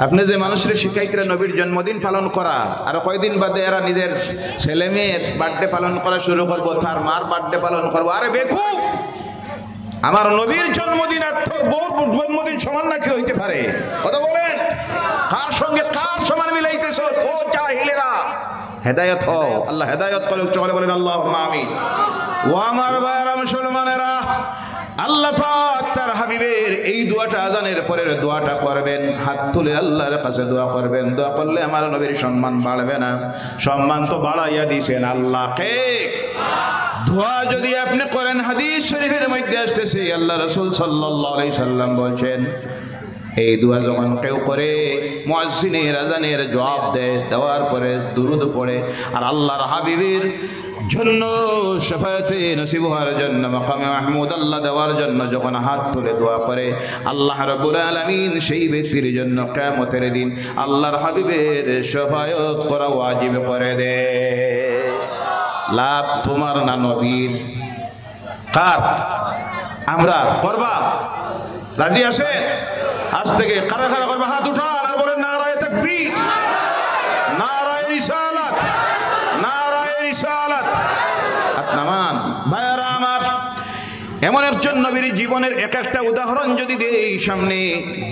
আপনি যে মানুষের শিখাইতে নবীর জন্মদিন পালন করা, আর কয়দিন বাদে এরা নিজের ছেলে মেয়ের বার্থডে পালন করা শুরু করবো, তার মার বার্থডে পালন করবো। আরে বেকুফ, আমার নবীর জন্মদিন আর তোর বউর জন্মদিন সমান নাকি হইতে পারে? কথা বলেন, কার সঙ্গে কার সমান মিলাইতেছ? ও জাহিলেরা, হেদায়েত হও, আল্লাহ হেদায়েত করুক। চলে বলেন আল্লাহুম্মা আমিন। ও আমার ভাইয়েরা মুসলমানেরা, আল্লাহ পাক তার হাবিবের এই দোয়াটা আজানের পরের দোয়াটা করবেন, হাত তুলে আল্লাহর কাছে দোয়া করবেন। দোয়া করলে আমার নবীর সম্মান বাড়বে না? সম্মান তো বাড়াইয়া দিয়েছেন আল্লাহকে। দোয়া যদি আপনি করেন, হাদিস শরীফের মধ্যে আসতেছে আল্লাহ রাসূল সাল্লাল্লাহু আলাইহি সাল্লাম বলেন, এই দোয়া যখন কেউ করে মুয়াজ্জিনের আজানের জবাব দেয়, দেওয়ার পরে দুরূদ পড়ে আর আল্লাহর হাবিবের জন্য শাফায়াতে নসিব হওয়ার জন্য মাকামে মাহমুদ আল্লাহ দেওয়ার জন্য যখন হাত তুলে দোয়া করে, আল্লাহ রাব্বুল আলামিন সেই ব্যক্তির জন্য কিয়ামতের দিন আল্লাহর হাবিবের শাফায়াত করা ওয়াজিব করে দেয়। লাভ তোমার না নবীর? কার? আমরা করবা? রাজি আছেন? আজ থেকে কারা কারা করবা? হাত উঠান আর বলেন নারায়ে তাকবীর, নারায়ে রিসালাত, নারায়ে রিসালাত। হাত নামান। ভাইরা আমার, এমন একজন নবীর জীবনের এক একটা উদাহরণ যদি দেই সামনে,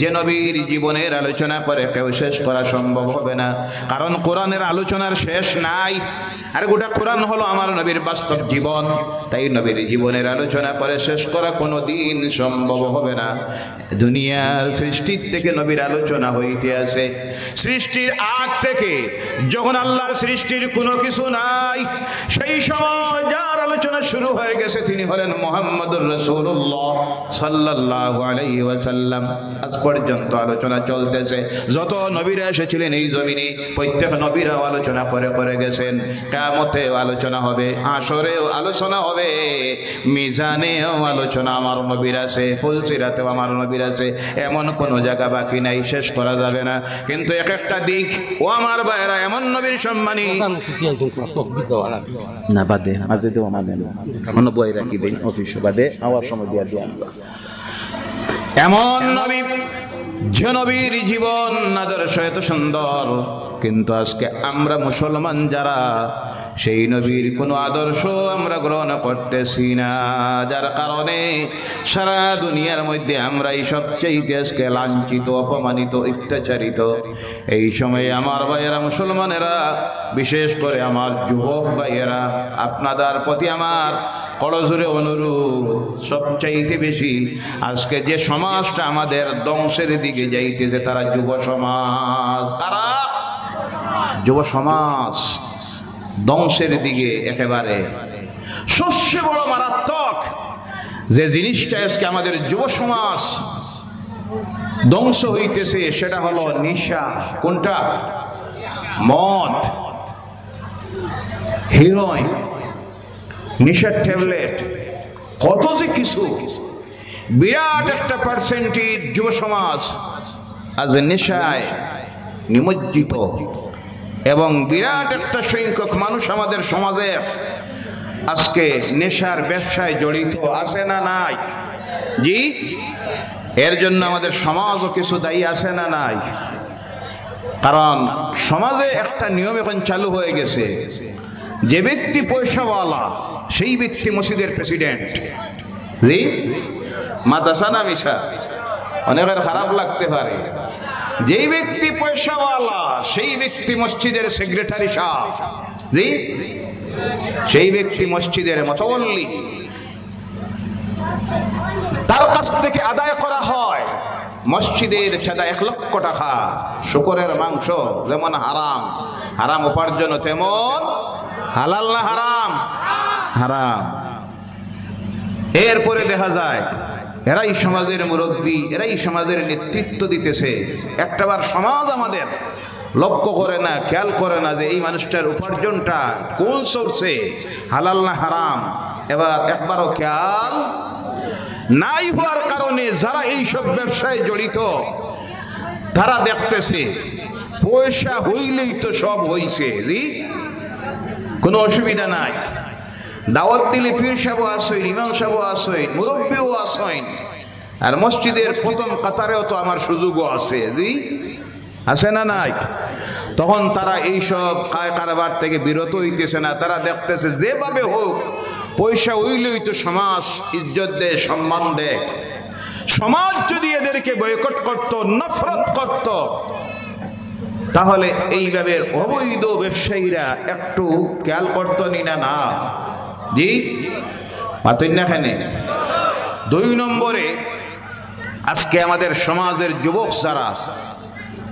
যে নবীর জীবনের আলোচনা করে কেউ শেষ করা সম্ভব হবে না, কারণ কোরআনের আলোচনার শেষ নাই। আর গোটা কোরআন হলো আমার নবীর বাস্তব জীবন, তাই নবীর জীবনের আলোচনা করে শেষ করা কোনো দিন সম্ভব হবে না। দুনিয়ার সৃষ্টির থেকে নবীর আলোচনা হইতে আছে, সৃষ্টির আগ থেকে, যখন আল্লাহর সৃষ্টির কোনো কিছু নাই সেই সময় যার আলোচনা শুরু হয়ে গেছে তিনি হলেন মুহাম্মদুর রাসূলুল্লাহ সাল্লাল্লাহু আলাইহি ওয়াসাল্লাম। আজ পর্যন্ত আলোচনা চলতেছে। যত নবীরা এসেছিলেন এই জমিনে প্রত্যেক নবীরাও আলোচনা করে করে গেছেন। কিয়ামতেও আলোচনা হবে, হাশরেও আলোচনা হবে, মিজানেও আলোচনা আমার নবীর আছে, ফুলসিরাতেও আমার নবীর আছে। এমন কোনো জায়গা বাকি নাই, শেষ করা যাবে না। কিন্তু এক একটা দিক ও আমার ভাইয়েরা এমন নবীর সম্মানী না বাদে মাঝে দেওয়া মানে অন্য বই রাখি দেই অফিস বাদে আওয়ার সময় দিয়া দিয়ে আনবা। এমন নবী, যে নবীর জীবন আদর্শ এত সুন্দর, কিন্তু আজকে আমরা মুসলমান যারা সেই নবীর কোনো আদর্শ আমরা গ্রহণ করতেছি না, যার কারণে সারা দুনিয়ার মধ্যে আমরা এই সবচেয়ে আজকে লাঞ্ছিত, অপমানিত, অত্যাচারিত। এই সময়ে আমার ভাইয়েরা মুসলমানেরা, বিশেষ করে আমার যুবক ভাইয়েরা, আপনাদের প্রতি আমার করজোরে অনুরোধ, সবচাইতে বেশি আজকে যে সমাজটা আমাদের ধ্বংসের দিকে যাইতেছে তারা যুব সমাজ। তারা যুব সমাজ ধ্বংসের দিকে একেবারে সবচেয়ে বড় মারাত্মক যে জিনিসটা আজকে আমাদের যুব সমাজ ধ্বংস হইতেছে সেটা হলো নেশা। কোনটা? মদ, হিরোইন, নেশার ট্যাবলেট, কত যে কিছু। বিরাট একটা পার্সেন্টেজ যুব সমাজ আজ নেশায় নিমজ্জিত, এবং বিরাট একটা সংখ্যক মানুষ আমাদের সমাজে আজকে নেশার ব্যবসায় জড়িত আছে না নাই? জি, এর জন্য আমাদের সমাজও কিছু দায়ী আছে না নাই? কারণ সমাজে একটা নিয়ম এখন চালু হয়ে গেছে, যে ব্যক্তি পয়সাওয়ালা সেই ব্যক্তি মসজিদের প্রেসিডেন্ট। জি, মাদ্রাসা না মিশা? অনেকের খারাপ লাগতে পারে, যেই ব্যক্তি পয়সাওয়ালা সেই ব্যক্তি মসজিদের সেক্রেটারি সাহেব, জি সেই ব্যক্তি মসজিদের মুতাওয়াল্লি, তার কাছ থেকে আদায় করা হয় মসজিদের চাঁদা 1 লক্ষ টাকা। শুকরের মাংস যেমন হারাম, হারাম উপার্জন তেমন হালাল না হারাম? হারাম। এরপরে দেখা যায় এরাই সমাজের মুরব্বী, এরাই সমাজের নেতৃত্ব দিতেছে। একটাবার সমাজ আমাদের লক্ষ্য করে না, খেয়াল করে না যে এই মানুষটার উপার্জনটা কোন সোর্সে, হালাল না হারাম। এবার একবারও খেয়াল নাই হওয়ার কারণে যারা এইসব ব্যবসায় জড়িত তারা দেখতেছে পয়সা হইলেই তো সব হইছে, কোনো অসুবিধা নাই। দাওয়াত দিলে পীর সাহেব আসেন, ইমাম সাহেব আসেন, মুরব্বীও আসেন, আর মসজিদের প্রথম কাতারেও তো আমার সুযোগও আছে, আছে না নাই? তখন তারা এইসব কায় কারবার থেকে বিরত হইতেছে না। তারা দেখতেছে যেভাবে হোক পয়সা হইলেই তো সমাজ ইজ্জত দেয়, সম্মান দেয়। সমাজ যদি এদেরকে বয়কট করত, নফরত করত, তাহলে এইভাবে অবৈধ ব্যবসায়ীরা একটু খেয়াল করত না? না, জি মাতন্যাখানে। 2 নম্বরে আজকে আমাদের সমাজের যুবক যারা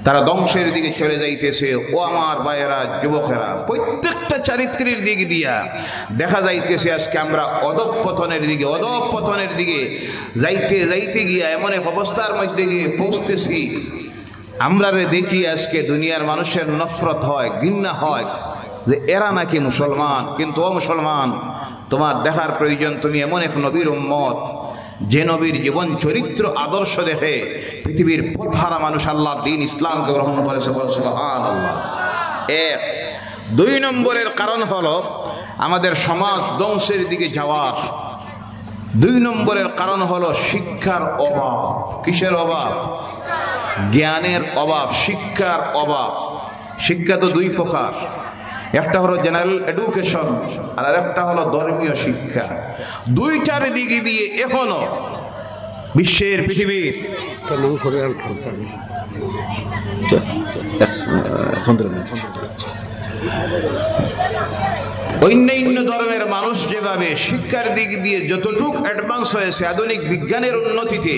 তারা ধ্বংসের দিকে চলে যাইতেছে। ও আমার ভাইয়েরা, যুবকেরা, প্রত্যেকটা চারিত্রের দিক দিয়া দেখা যাইতেছে আজকে আমরা অধঃপতনের দিকে যাইতে যাইতে গিয়া এমন এক অবস্থার মধ্যে গিয়ে পৌঁছতেছি। আমরা দেখি আজকে দুনিয়ার মানুষের নফরত হয়, ঘৃণা হয় যে এরা নাকি মুসলমান। কিন্তু ও মুসলমান, তোমার দেখার প্রয়োজন, তুমি এমন এক নবীর উম্মত যে নবীর জীবন চরিত্র আদর্শ দেখে পৃথিবীর পথহারা মানুষ আল্লাহর দ্বীন ইসলামকে গ্রহণ করেছে। সুবহানাল্লাহ। 2 নম্বরের কারণ হলো আমাদের সমাজ ধ্বংসের দিকে যাওয়ার। 2 নম্বরের কারণ হলো শিক্ষার অভাব। কিসের অভাব? জ্ঞানের অভাব, শিক্ষার অভাব। শিক্ষা তো 2 প্রকার, একটা হলো জেনারেল এডুকেশন আর একটা হলো ধর্মীয় শিক্ষা। 2টার দিকে দিয়ে এখনো বিশ্বের পৃথিবীর অন্যান্য ধর্মের মানুষ যেভাবে শিক্ষার দিক দিয়ে যতটুক অ্যাডভান্স হয়েছে আধুনিক বিজ্ঞানের উন্নতিতে,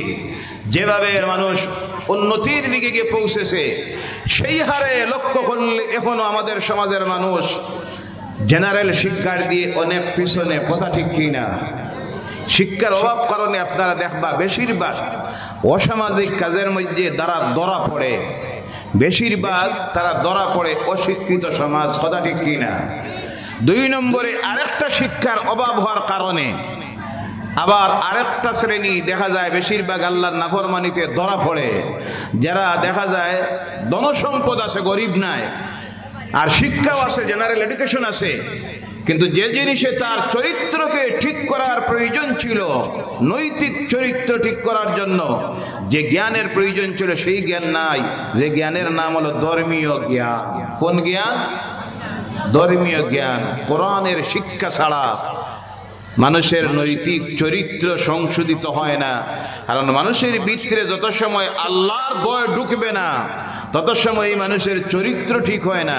যেভাবে মানুষ উন্নতির দিকে গিয়ে পৌঁছেছে, সেই হারে লক্ষ্য করলে এখনো আমাদের সমাজের মানুষ জেনারেল শিক্ষার দিয়ে অনেক পিছনে। কথা ঠিক কিনা? শিক্ষার অভাব কারণে আপনারা দেখবা বেশিরভাগ অসামাজিক কাজের মধ্যে তারা ধরা পড়ে, বেশিরভাগ তারা ধরা পড়ে অশিক্ষিত সমাজ। কথা ঠিক কিনা? 2 নম্বরে আরেকটা শিক্ষার অভাব হওয়ার কারণে আবার আরেকটা শ্রেণী দেখা যায় বেশিরভাগ আল্লাহর নাফরমানিতে ধরা পড়ে, যারা দেখা যায় ধনসম্পদ আছে, গরিব নাই, আর শিক্ষাও আছে, জেনারেল এডুকেশন আছে, কিন্তু যে জিনিসে তার চরিত্রকে ঠিক করার প্রয়োজন ছিল, নৈতিক চরিত্র ঠিক করার জন্য যে জ্ঞানের প্রয়োজন ছিল সেই জ্ঞান নাই। যে জ্ঞানের নাম হলো ধর্মীয় জ্ঞান। কোন জ্ঞান? ধর্মীয় জ্ঞান। কোরআনের শিক্ষা ছাড়া মানুষের নৈতিক চরিত্র সংশোধিত হয় না। কারণ মানুষের ভিতরে যত সময় আল্লাহর ভয় ঢুকবে না তত সময় এই মানুষের চরিত্র ঠিক হয় না।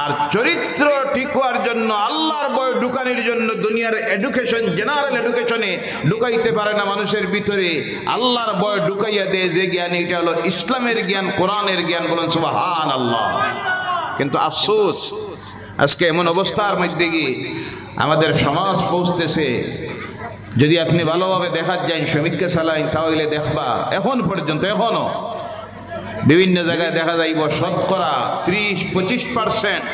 আর চরিত্র ঠিক হওয়ার জন্য, আল্লাহর ভয় ঢুকানোর জন্য দুনিয়ার এডুকেশন, জেনারেল এডুকেশনে ঢুকাইতে পারে না মানুষের ভিতরে। আল্লাহর ভয় ঢুকাইয়া দেয় যে জ্ঞান, এটা হলো ইসলামের জ্ঞান, কোরআনের জ্ঞান। বলেন সুবহানাল্লাহ। কিন্তু আফসোস, আজকে এমন অবস্থার মধ্যে গিয়ে আমাদের সমাজ পৌঁছতেছে, যদি আপনি ভালোভাবে দেখার যান, সমীক্ষা চালাইন, তাহলে দেখবা এখন পর্যন্ত এখনো বিভিন্ন জায়গায় দেখা যাইব শতকরা 30-25%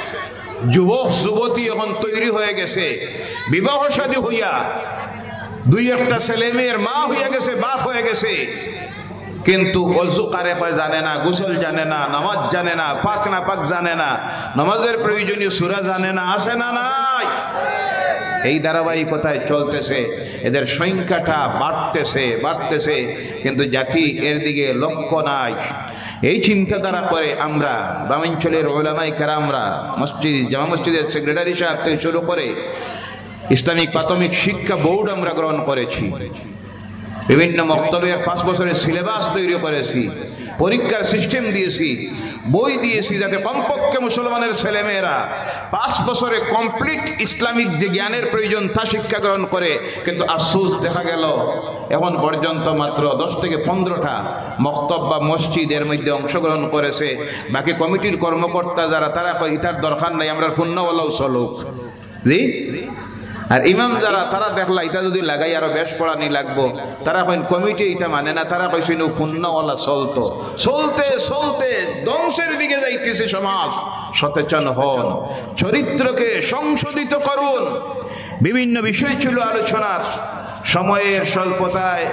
যুবক যুবতী এখন তৈরি হয়ে গেছে, বিবাহ শাদী হইয়া 2-1টা ছেলে মেয়ের মা হইয়া গেছে, বাপ হয়ে গেছে, কিন্তু অজু কারে হয় জানে না, গোসল জানে না, নামাজ জানে না, পাক না পাক জানে না, নামাজের প্রয়োজনীয় সূরা জানে না। আছে না নাই? এই ধারাবাহিকতায় চলতেছে, এদের সংখ্যাটা বাড়তেছে, কিন্তু জাতি এর দিকে লক্ষ্য নাই। এই চিন্তাধারা করে আমরা গ্রামাঞ্চলের উলামায়ে কেরামরা, মসজিদ, জামা মসজিদের সেক্রেটারি সাহেব থেকে শুরু করে ইসলামিক প্রাথমিক শিক্ষা বোর্ড আমরা গ্রহণ করেছি, বিভিন্ন মক্তবের 5 বছরের সিলেবাস তৈরি করেছি, পরীক্ষার সিস্টেম দিয়েছি, বই দিয়েছি, যাতে কমপক্ষে মুসলমানের ছেলেমেয়েরা 5 বছরে কমপ্লিট ইসলামিক যে জ্ঞানের প্রয়োজন তা শিক্ষা গ্রহণ করে। কিন্তু আফসোস দেখা গেল এখন পর্যন্ত মাত্র 10 থেকে 15টা মক্তব বা মসজিদের মধ্যে অংশগ্রহণ করেছে। বাকি কমিটির কর্মকর্তা যারা, তারা কয় ইটার দরকার নাই, আমরা শূন্যওয়ালাও চলুক। জি। আর ইমাম যারা, তারা দেখলা এটা যদি লাগাই আরো বেশ পড়ানি লাগবো, তারা কইন কমিটি এটা মানে না, তারা কইছিল শূন্যওয়ালা চলতো। চলতে চলতে ধ্বংসের দিকে যাইতেছে সমাজ। সচেতন হন, চরিত্রকে সংশোধিত করুন। বিভিন্ন বিষয় ছিল আলোচনার, সময়ের স্বল্পতায়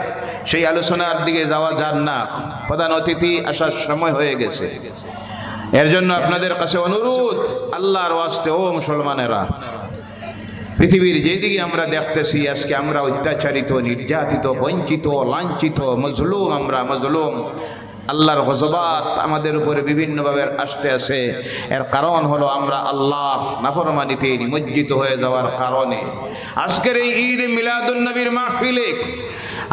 সেই আলোচনার দিকে যাওয়া যান না। প্রধান অতিথি আসার সময় হয়ে গেছে, এর জন্য আপনাদের কাছে অনুরোধ, আল্লাহর ওয়াস্তে ও মুসলমানেরা, পৃথিবীর যেদিকে আমরা দেখতেছি আজকে আমরা অত্যাচারিত, নির্যাতিত, বঞ্চিত, লাঞ্ছিত, মজলুম, আমরা মজলুম। আল্লাহর গজবাত আমাদের উপরে বিভিন্নভাবে আসতে আছে। এর কারণ হলো আমরা আল্লাহর নাফরমানিতে নিমজ্জিত হয়ে যাওয়ার কারণে। আজকের এই ঈদ মিলাদুন নবীর মাহফিলে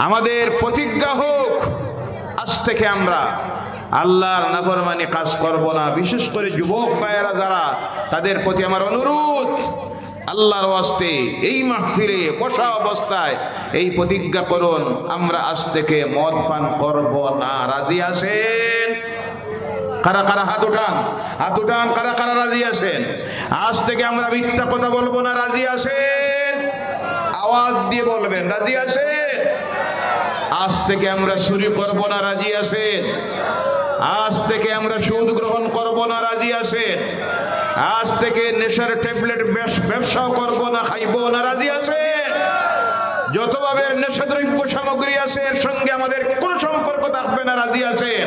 আমাদের প্রতিজ্ঞা হোক, আজ থেকে আমরা আল্লাহর নাফরমানি কাজ করব না। বিশেষ করে যুবক ভাইয়েরা যারা, তাদের প্রতি আমার অনুরোধ, আল্লাহর ওয়াস্তে এই মাহফিলে বসা অবস্থায় এই প্রতিজ্ঞা করুন, আমরা আজ থেকে মদ পান করব না। রাজি আছেন? কারা কারা হাত উঠান, হাত উঠান, কারা কারা রাজি আছেন? আজ থেকে আমরা মিথ্যা কথা বলবো না। রাজি আছেন? আওয়াজ দিয়ে বলবেন, রাজি আছেন? আজ থেকে আমরা চুরি করব না। রাজি আছেন? আজ থেকে আমরা সুদ গ্রহণ করব না। রাজি আছেন? আজ থেকে নেশার ট্যাবলেট ব্যবসাও করব না, খাইব না। রাজি আছেন? যতভাবে নেশাদ্রব্য সামগ্রী আছে এর সঙ্গে আমাদের কোনো সম্পর্ক থাকবে না। রাজি আছেন?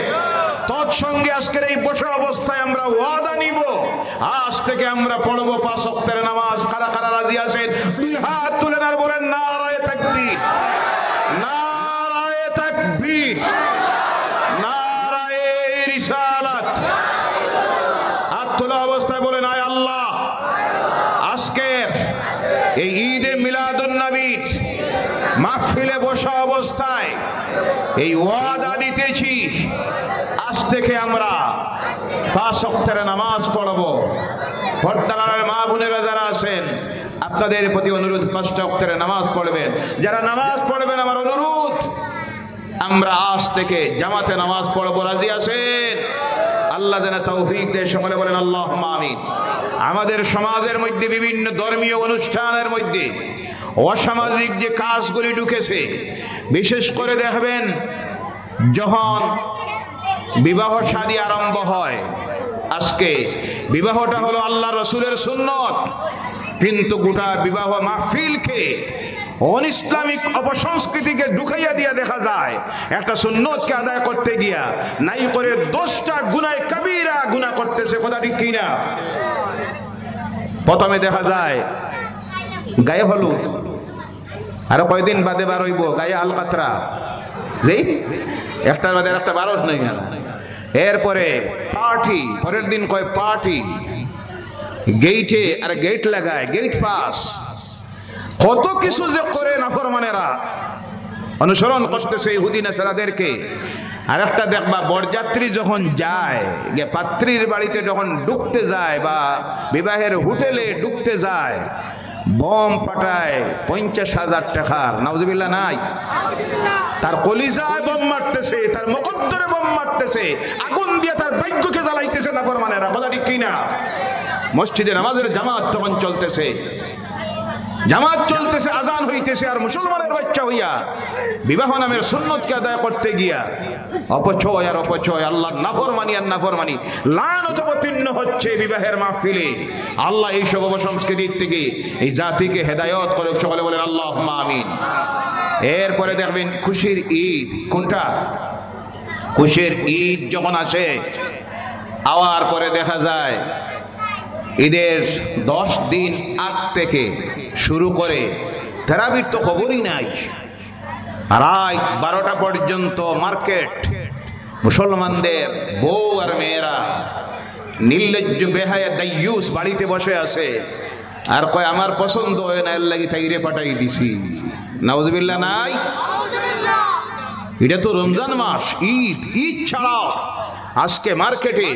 তৎসঙ্গে আজকের এই বসা অবস্থায় আমরা ওয়াদা নিব, আজ থেকে আমরা পড়ব 5 ওয়াক্তের নামাজ। কারা কারা রাজি আছেন? 2 হাত তুলেন আর বলেন নারায়ে তাকবীর, নারায়ে তাকবীর, নারায়ে রিসালাত। হাত তোলা অবস্থায় বলেন, আয় আল্লাহ, আজকে এই ঈদে মিলাদুন নবীর মাহফিলে বসা অবস্থায় এই ওয়াদা দিতেছি, আজ থেকে আমরা 5 ওয়াক্তের নামাজ পড়ব। পর্দার মা বোনেরা যারা আছেন, আপনাদের প্রতি অনুরোধ, 5 ওয়াক্তের নামাজ পড়বেন। যারা নামাজ পড়বেন, আমার অনুরোধ, আমরা আজ থেকে জামাতে নামাজ পড়ব। রাজি আছেন? আল্লাহ যেন তৌফিক দেয়। সকলে বলেন আল্লাহুম্মা আমিন। আমাদের সমাজের মধ্যে বিভিন্ন ধর্মীয় অনুষ্ঠানের মধ্যে অসামাজিক যে কাজগুলি ঢুকেছে, বিশেষ করে দেখবেন যখন বিবাহ শাদী আরম্ভ হয়, আজকে বিবাহটা হলো আল্লাহ রসুলের সুন্নত, কিন্তু গোটা বিবাহ মাহফিলকে অনিসলামিক অপসংস্কৃতিকে ঢুকাইয়া দিয়া দেখা যায় একটা সুন্নতকে আদায় করতে গিয়া নাই করে 10টা গুনাহ কবিরা গুনাহ করতেছে। কথা ঠিক কিনা? প্রথমে দেখা যায় গায়ে হলুদ, আরো কয়দিন বাদে বার হইব গায়ে আলকাতরা, যেই একটার বাদে একটা বারোস নেই। এরপরে পার্টি, পরের দিন কয় পার্টি, গেইটে আর গেট লাগায়, গেট পাস, কত কিছু যে করে নাফরমানেরা অনুসরণ করতেছে ইহুদি নাসারাদেরকে। আর একটা দেখবা বরযাত্রী যখন যায়, পাত্রীর বাড়িতে যখন ঢুকতে যায় বা বিবাহের হোটেলে ঢুকতে যায়, বম পাঠায় 50,000 টাকার, নাউজুবিল্লাহ নাই, তার কলিজায় বম মারতেছে, তার মুকদ্দরে বম মারতেছে, আগুন দিয়ে তার ভাগ্যকে জ্বালাইতেছে নাফরমানেরা। কথা ঠিক কিনা? মসজিদে নামাজের জামাত তখন চলতেছে, জামাত চলতেছে, আজান হইতেছে, আর মুসলমানের বাচ্চা হইয়া বিবাহ নামের সুন্নতকে আদায় করতে গিয়া অপচয় আর অপচয়, আল্লাহ নাফরমানি আর নাফরমানি, লানত অবতীর্ণ হচ্ছে বিবাহের মাহফিলে। আল্লাহ এই সব অপসংস্কৃতির থেকে এই জাতিকে হেদায়ত করে। সকলে বলেন আল্লাহুম্মা আমিন। এরপরে দেখবেন খুশির ঈদ, কোনটা? খুশির ঈদ যখন আসে, আওয়ার পরে দেখা যায় ঈদের 10 দিন আগ থেকে শুরু করে তারাবির তো খবরই নাই, রাত 12টা পর্যন্ত মার্কেট, মুসলমানদের বউ আর মেয়েরা নির্লজ্জ বেহায়া দাইয়ুস বাড়িতে বসে আছে, আর কয় আমার পছন্দ হয় না, এর লাগি তাইরে পাঠাই দিছি। নাউজুবিল্লাহ নাই? এটা তো রমজান মাস, ঈদ। ঈদ ছাড়াও আজকে মার্কেটে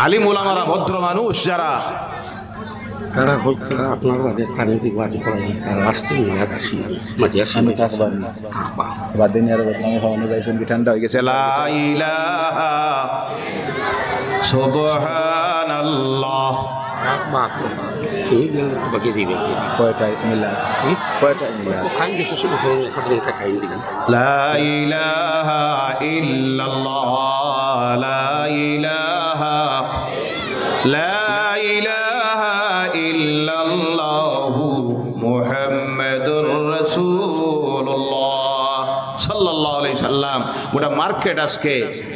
আলিম ওলামারা, ভদ্র মানুষ যারা, তারা আপনার রাজস্থানিক বাজি পড়াই তারা আসতেই আসি মাঝে আসি থাকবার না বাদে নিয়ে আর বদনামে হওয়ানো যায়, শুনকি ঠান্ডা হয়ে গেছে। লা ইলাহা সুবহানাল্লাহ। বাকি দিবে কয়টা মিলাদ? কয়টা মিলাদ? খান যেতে শুরু করুন, খাদ্যটা খাই দিবেন। লা ইলাহা ইল্লাল্লাহ, লা ইলাহা, লা ইলাহা ইল্লাল্লাহু মুহাম্মাদুর রাসূলুল্লাহ সাল্লাল্লাহু আলাইহি সাল্লাম। গোটা মার্কেট আজকে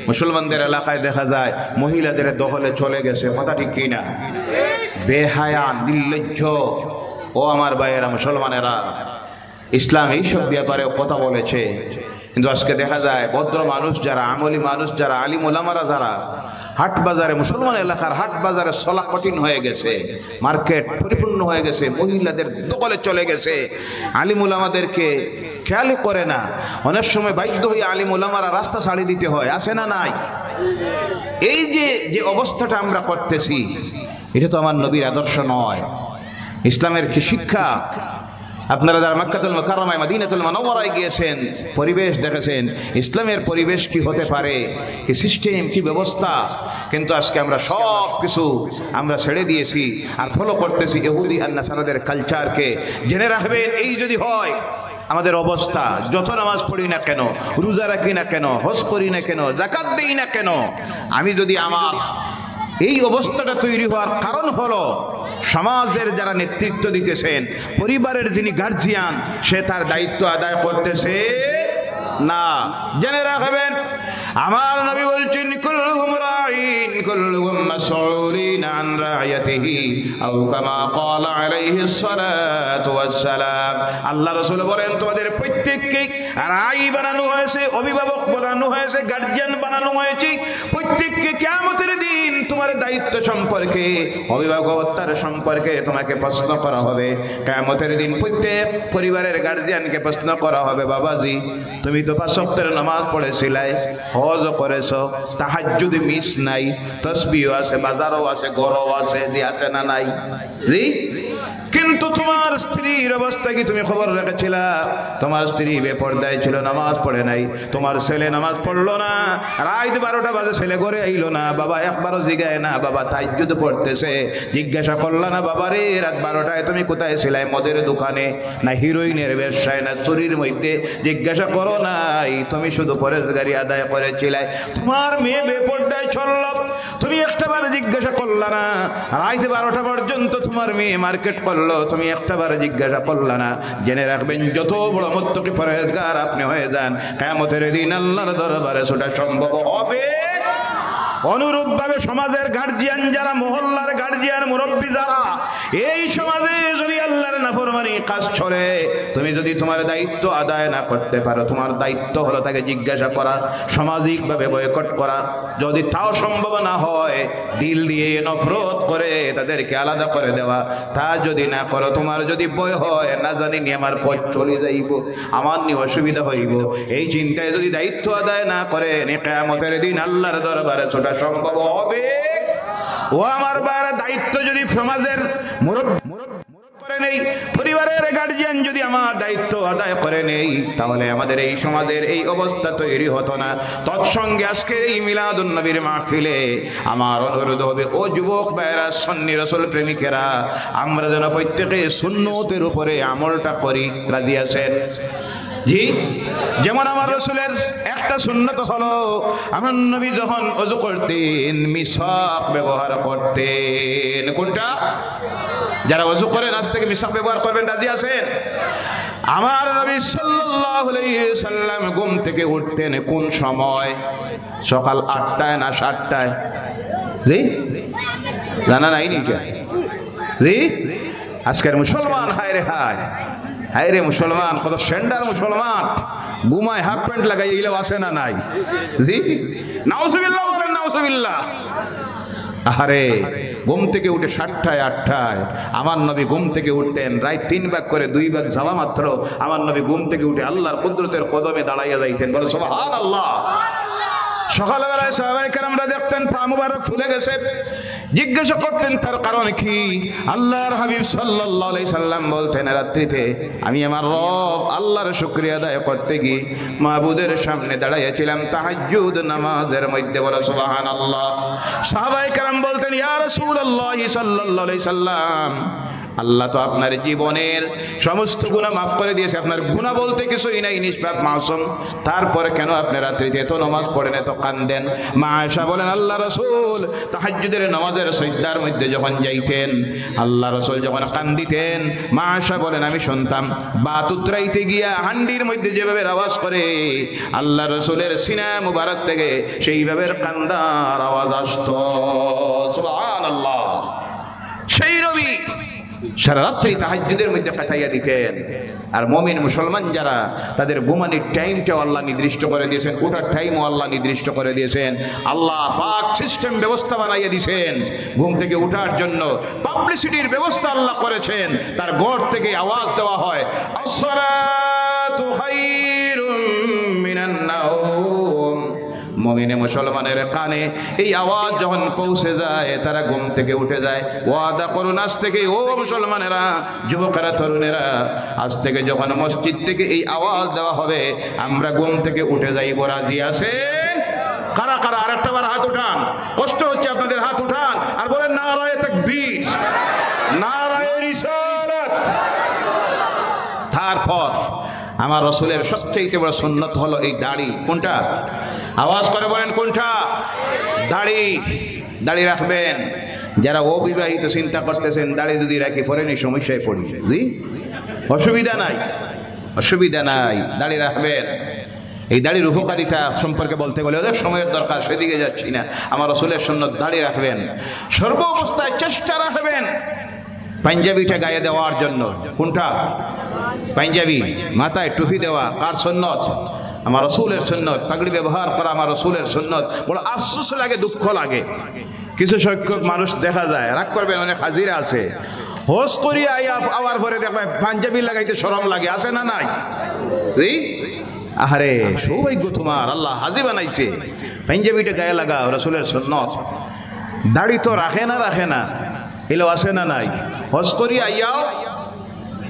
মুসলমানদের এলাকায় দেখা যায় মহিলাদের দখলে চলে গেছে। কথা ঠিক কিনা? বেহায়া, নির্লজ্জ। ও আমার ভাইয়েরা, মুসলমানেরা, ইসলাম এইসব ব্যাপারে কথা বলেছে, কিন্তু আজকে দেখা যায় ভদ্র মানুষ যারা, আমলি মানুষ যারা, আলিম ওলামারা যারা, হাট বাজারে, মুসলমান এলাকার হাট বাজারে চলা কঠিন হয়ে গেছে, মার্কেট পরিপূর্ণ হয়ে গেছে, মহিলাদের দখলে চলে গেছে। আলিম ওলামাদেরকে খেয়ালই করে না। অনেক সময় বাধ্য হয়ে আলিম ওলামারা রাস্তা ছাড়ি দিতে হয়, আছে না নাই? এই যে অবস্থাটা আমরা করতেছি, এটা তো আমার নবীর আদর্শ নয়। ইসলামের কি শিক্ষা? আপনারা যারা মক্কাতুল মুকাররমায়, মদিনাতুল মুনাওয়ারায় গিয়েছেন, পরিবেশ দেখেছেন, ইসলামের পরিবেশ কি হতে পারে, কি সিস্টেম, কি ব্যবস্থা। কিন্তু আজকে আমরা সব কিছু আমরা ছেড়ে দিয়েছি আর ফলো করতেছি ইহুদি আর নাসারাদের কালচারকে। জেনে রাখবেন, এই যদি হয় আমাদের অবস্থা, যত নামাজ পড়ি না কেন, রোজা রাখি না কেন, হজ করি না কেন, যাকাত দেই না কেন, আমি যদি আমার এই অবস্থাটা তৈরি হওয়ার কারণ হলো সমাজের যারা নেতৃত্ব দিতেছেন, পরিবারের যিনি গার্জিয়ান, সে তার দায়িত্ব আদায় করতেছে না। জেনে রাখবেন, আমার নবী বলছেন, কুল্লুহুম রাঈন কুল্লুহুম মাসউলিন আন রাইয়াতিহি আও কামা ক্বালা আলাইহিস সালাতু ওয়াস সালাম। আল্লাহ রাসূল বলেন, তোমাদের প্রত্যেককে রাঈ বানানো হয়েছে, অভিভাবক বানানো হয়েছে, গার্জিয়ান বানানো হয়েছে। প্রত্যেককে কিয়ামতের দিন তোমার দায়িত্ব সম্পর্কে, অভিভাবকত্বের সম্পর্কে তোমাকে প্রশ্ন করা হবে। কিয়ামতের দিন প্রত্যেক পরিবারের গার্জিয়ানকে প্রশ্ন করা হবে, বাবাজি তুমি তো 5 ওয়াক্তের নামাজ পড়েছিলে, হজ করেছো, তাহাজ্জুদ মিস নাই, তাসবিহ আছে, বাজারও আছে, ঘরও আছে, দি আছে না নাই? জি। কিন্তু তোমার স্ত্রীর অবস্থা কি তুমি খবর রেখেছিলা? তোমার স্ত্রী বেপরদায় ছিল, নামাজ পড়ে নাই। তোমার ছেলে নামাজ পড়লো না, রাত 12টা বাজে ছেলে ঘরে আইলো না, বাবা একবারও জিগায় না বাবা তাহাজ্জুদ পড়তেছে। জিজ্ঞাসা করলা না, বাবা রে রাত 12টায় তুমি কোথায় ছিলে? মদের দোকানে না হিরোইনের ব্যবসায় না চুরির মধ্যে? জিজ্ঞাসা করো নাই, তুমি শুধু পরেশগারি আদায় করেছিলে। তোমার মেয়ে বেপরদায় চলল, তুমি একটাবার জিজ্ঞাসা করলা না। রাত 12টা পর্যন্ত তোমার মেয়ে মার্কেট করলো, তুমি একটাবার জিজ্ঞাসা করলা না। জেনে রাখবেন, যত বড় মুত্তাকি পরহেজগার আপনি হয়ে যান, কিয়ামতের দিন আল্লাহর দরবারে সেটা সম্ভব হবে। অনুরূপভাবে সমাজের গার্জিয়ান যারা, মহল্লার গার্জিয়ান, মুরব্বী যারা, এই সমাজে যদি আল্লাহর নাফরমানি কাজ চলে, তুমি যদি তোমার দায়িত্ব আদায় না করতে পারো, তোমার দায়িত্ব হলো তাকে জিজ্ঞাসা করা, সামাজিকভাবে বয়কট করা। যদি তাও সম্ভব না হয়, দিল দিয়ে নফরত করে তাদেরকে আলাদা করে দেওয়া। তা যদি না করো, তোমার যদি ভয় হয়, না জানি নি আমার ফজ চলে যাইব, আমার নিয়ে অসুবিধা হইব, এই চিন্তায় যদি দায়িত্ব আদায় না করে, কিয়ামতের দিন আল্লাহর দরবারে ছোটা সম্ভব হবে। ও আমার বাইরে, দায়িত্ব যদি সমাজের মুরব্বী করে নেই, পরিবারের গার্জিয়ান যদি আমার দায়িত্ব আদায় করে নেই, তাহলে আমাদের এই সমাজের এই অবস্থা তৈরি হতো না। তৎসঙ্গে আজকের এই মিলাদুন নবীর মাহফিলে আমার অনুরোধ হবে, ও যুবক ভাইরা, সুন্নি রাসূল প্রেমিকেরা, আমরা যেন প্রত্যেকে সুন্নতের উপরে আমলটা করি। রাজি আছেন? জি। যেমন আমার রাসূলের একটা সুন্নত হলো, আমার নবী যখন ওযু করতেন মিসওয়াক ব্যবহার করতেন। কোনটা? যারা ওযু করেন আজ থেকে মিসওয়াক ব্যবহার করবেন। রাজি আছেন? আমার নবী সাল্লাল্লাহু আলাইহি সাল্লাম ঘুম থেকে উঠতেন কোন সময়? সকাল 8টায় না 7টায়? জি, জানা নাই নিটা? জি। আজকের মুসলমান, হায় রে হায়, হায় রে মুসলমান, কত সেন্ডার মুসলমান, ঘুমায় হাফ প্যান্ট লাগাই, এইগুলো আছে না নাই? জি। নাউজুবিল্লাহ বলেন, নাউজুবিল্লাহ। আরে ঘুম থেকে উঠে 7টায় 8টায় আমার নবী ঘুম থেকে উঠতেন রাত 3 ভাগ করে 2 ভাগ যাওয়া মাত্র আমার নবী ঘুম থেকে উঠে আল্লাহর কুদরতের কদমে দাঁড়াইয়া যাইতেন। বলে সুবহানাল্লাহ। সকালবেলায় সাহাবায়ে কেরামরা দেখতেন পা মুবারক ফুলে গেছে, জিজ্ঞাসা করতেন তার কারণ কি। আল্লাহর হাবিব সাল্লাল্লাহু আলাইহি সাল্লাম বলতেন, রাত্রিতে আমি আমার রব আল্লাহর শুকরিয়া আদায় করতে গিয়ে মাবুদের সামনে দাঁড়াইয়াছিলাম তাহাজ্জুদ নামাজের মধ্যে। বলে সুবহানাল্লাহ। সাহাবায়ে কেরাম বলতেন, ইয়া রাসূলুল্লাহ সাল্লাল্লাহু আলাইহি সাল্লাম, আল্লাহ তো আপনার জীবনের সমস্ত গুনাহ মাফ করে দিয়েছে, আপনার গুনাহ বলতে কিছুই নাই, নিষ্পাপ মাসুম, তারপরে কেন আপনি রাত্রিতে এত নামাজ পড়েন, এত কাঁদেন? মা আয়েশা বলেন, আল্লাহ রাসূল তাহাজ্জুদের নামাজের সিজদার মধ্যে যখন যাইতেন, আল্লাহ রাসূল যখন কান্দিতেন, মা আয়েশা বলেন আমি শুনতাম বাত উতরাইতে গিয়া হান্ডির মধ্যে যেভাবে আওয়াজ করে আল্লাহ রাসূলের সিনা মুবারক থেকে সেইভাবে কান্দার আওয়াজ আসতো। সুবহানাল্লাহ। সেই নবী সারা রাত্রি তাহাজ্জুদের মধ্যে কাটাইয়া দিতেন। আর মুমিন মুসলমান যারা, তাদের ঘুমানোর টাইমটাও আল্লাহ নির্দিষ্ট করে দিয়েছেন, ওঠার টাইমও আল্লাহ নির্দিষ্ট করে দিয়েছেন। আল্লাহ পাক সিস্টেম ব্যবস্থা বানাইয়া দিয়েছেন ঘুম থেকে ওঠার জন্য, পাবলিসিটির ব্যবস্থা আল্লাহ করেছেন। তার ঘর থেকে আওয়াজ দেওয়া হয়, আসসালাতু খায়রুম মিনান নাওম। মুমিনে মুসলমানের কানে এই আওয়াজ যখন পৌঁছে যায়, তারা ঘুম থেকে উঠে যায়। ওয়াদা করুন আজ থেকে, ও মুসলমানেরা, যুবকেরা, তরুণেরা, আজ থেকে যখন মসজিদ থেকে এই আওয়াজ দেওয়া হবে, আমরা ঘুম থেকে উঠে যাইব। রাজি আছেন? কারা কারা? আর একটা বার হাত উঠান, কষ্ট হচ্ছে আপনাদের, হাত উঠান আর বলেন নারায়ে তাকবীর, নারায়ে রিসালাত। তারপর আমার রাসূলের সবচেয়ে বড় সুন্নত হলো এই দাড়ি। কোনটা? আওয়াজ করে বলেন কোনটা? দাড়ি। দাড়ি রাখবেন। যারা অবিবাহিত চিন্তা করতেছেন দাড়ি যদি রাখি পরে নি সমস্যায় পড়ি, জি অসুবিধা নাই, অসুবিধা নাই, দাড়ি রাখবেন। এই দাড়ির উপকারিতা সম্পর্কে বলতে গেলে ওদের সময়ের দরকার, সেদিকে যাচ্ছি না। আমার রাসূলের সুন্নত দাড়ি রাখবেন, সর্ব অবস্থায় চেষ্টা রাখবেন পাঞ্জাবিটা গায়ে দেওয়ার জন্য। কোনটা? পাঞ্জাবি, মাথায় টুপি দেওয়া কার সুন্নত? আমার রাসূলের সুন্নত। পাগড়ি ব্যবহার করা আমার রাসূলের সুন্নত। বড় আফসোস লাগে, দুঃখ লাগে, কিছু সংখ্যক মানুষ দেখা যায়, রাগ করবেন, অনেক হাজিরা আছে, হোস করিয়া আওয়ার পরে দেখবে পাঞ্জাবি লাগাইতে শরম লাগে, আছে না নাই? আরে সৌভাগ্য তোমার, আল্লাহ হাজি বানাইছে, পাঞ্জাবিটা গায়ে লাগাও, রাসূলের সুন্নত। দাড়ি তো রাখে না এলো, আছে না নাই? হজ করিয়া আইয়াও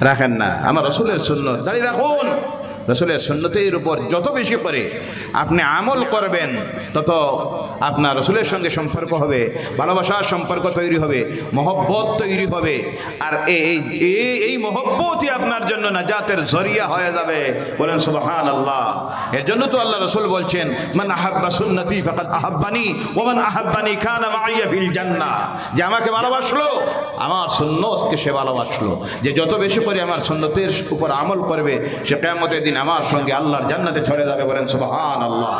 রাখেন না, আমার রাসূলের সুন্নত। দাড়ি রাখুন। রাসূলের সুন্নতের উপর যত বেশি করে আপনি আমল করবেন, তত আপনার রাসূলের সঙ্গে সম্পর্ক হবে, ভালোবাসার সম্পর্ক তৈরি হবে, মহব্বত তৈরি হবে। আর এই মহব্বতই আপনার জন্য নাজাতের জরিয়া হয়ে যাবে। বলেন সুবহানাল্লাহ। এর জন্য তো আল্লাহ রাসূল বলছেন, মান আহাব্বা সুন্নতি ফাকাদ আহাব্বানি ওয়া মান আহাব্বানি কানা মাইয়া ফিল জান্নাহ। যে আমাকে ভালোবাসলো, আমার সুন্নতকে সে ভালোবাসলো। যে যত বেশি করে আমার সুন্নতের উপর আমল করবে, সে কিয়ামতের দিন আমার সঙ্গে আল্লাহর জান্নাতে চলে যাবে। বলেন সুবহানাল্লাহ।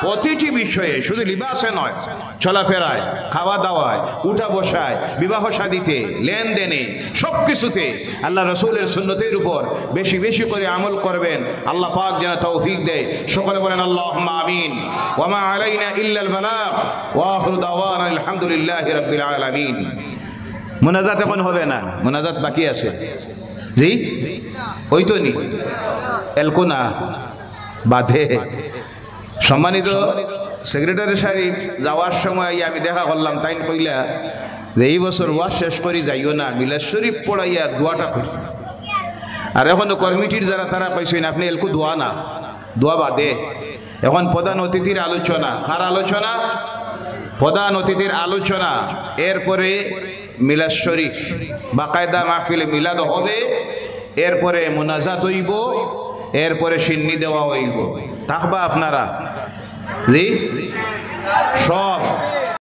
প্রতিটি বিষয়ে, শুধু লিবাসে নয়, চলাফেরায়, খাওয়া দাওয়ায়, উঠা বসায়, বিবাহ শাদীতে, লেনদেনে, সব কিছুতে আল্লাহ রাসূলের সুন্নতের উপর বেশি বেশি করে আমল করবেন। আল্লাহ পাক যেন তৌফিক দেয়। সকলে বলেন আল্লাহুম্মা আমিন। ওয়া মা আলাইনা ইল্লাল বালাগ ওয়া আখিরু দাওয়ানা আলহামদুলিল্লাহি রাব্বিল আলামিন। মুনাজাত এখন হবে না, মুনাজাত বাকি আছে। জি ওই তো নি এলকোনা বাধে। সম্মানিত সেক্রেটারি সাহেব, যাওয়ার সময় আমি দেখা করলাম, তাই কইলা যে এই বছর ওয়াজ শেষ করি যাইও না, মিলাদ শরীফ পড়াইয়া দোয়াটা করি। আর এখনো কমিটির যারা, তারা কইছেন আপনি এলকু দোয়া না, দোয়া বাদে। এখন প্রধান অতিথির আলোচনা। কার আলোচনা? প্রধান অতিথির আলোচনা। এরপরে মিলাদ শরীফ, বাকায়দা মাহফিলে মিলাদ হবে, এরপরে মুনাজাত হইব, এরপরে সিন্নি দেওয়া হইব। থাকবা আপনারা? জি সব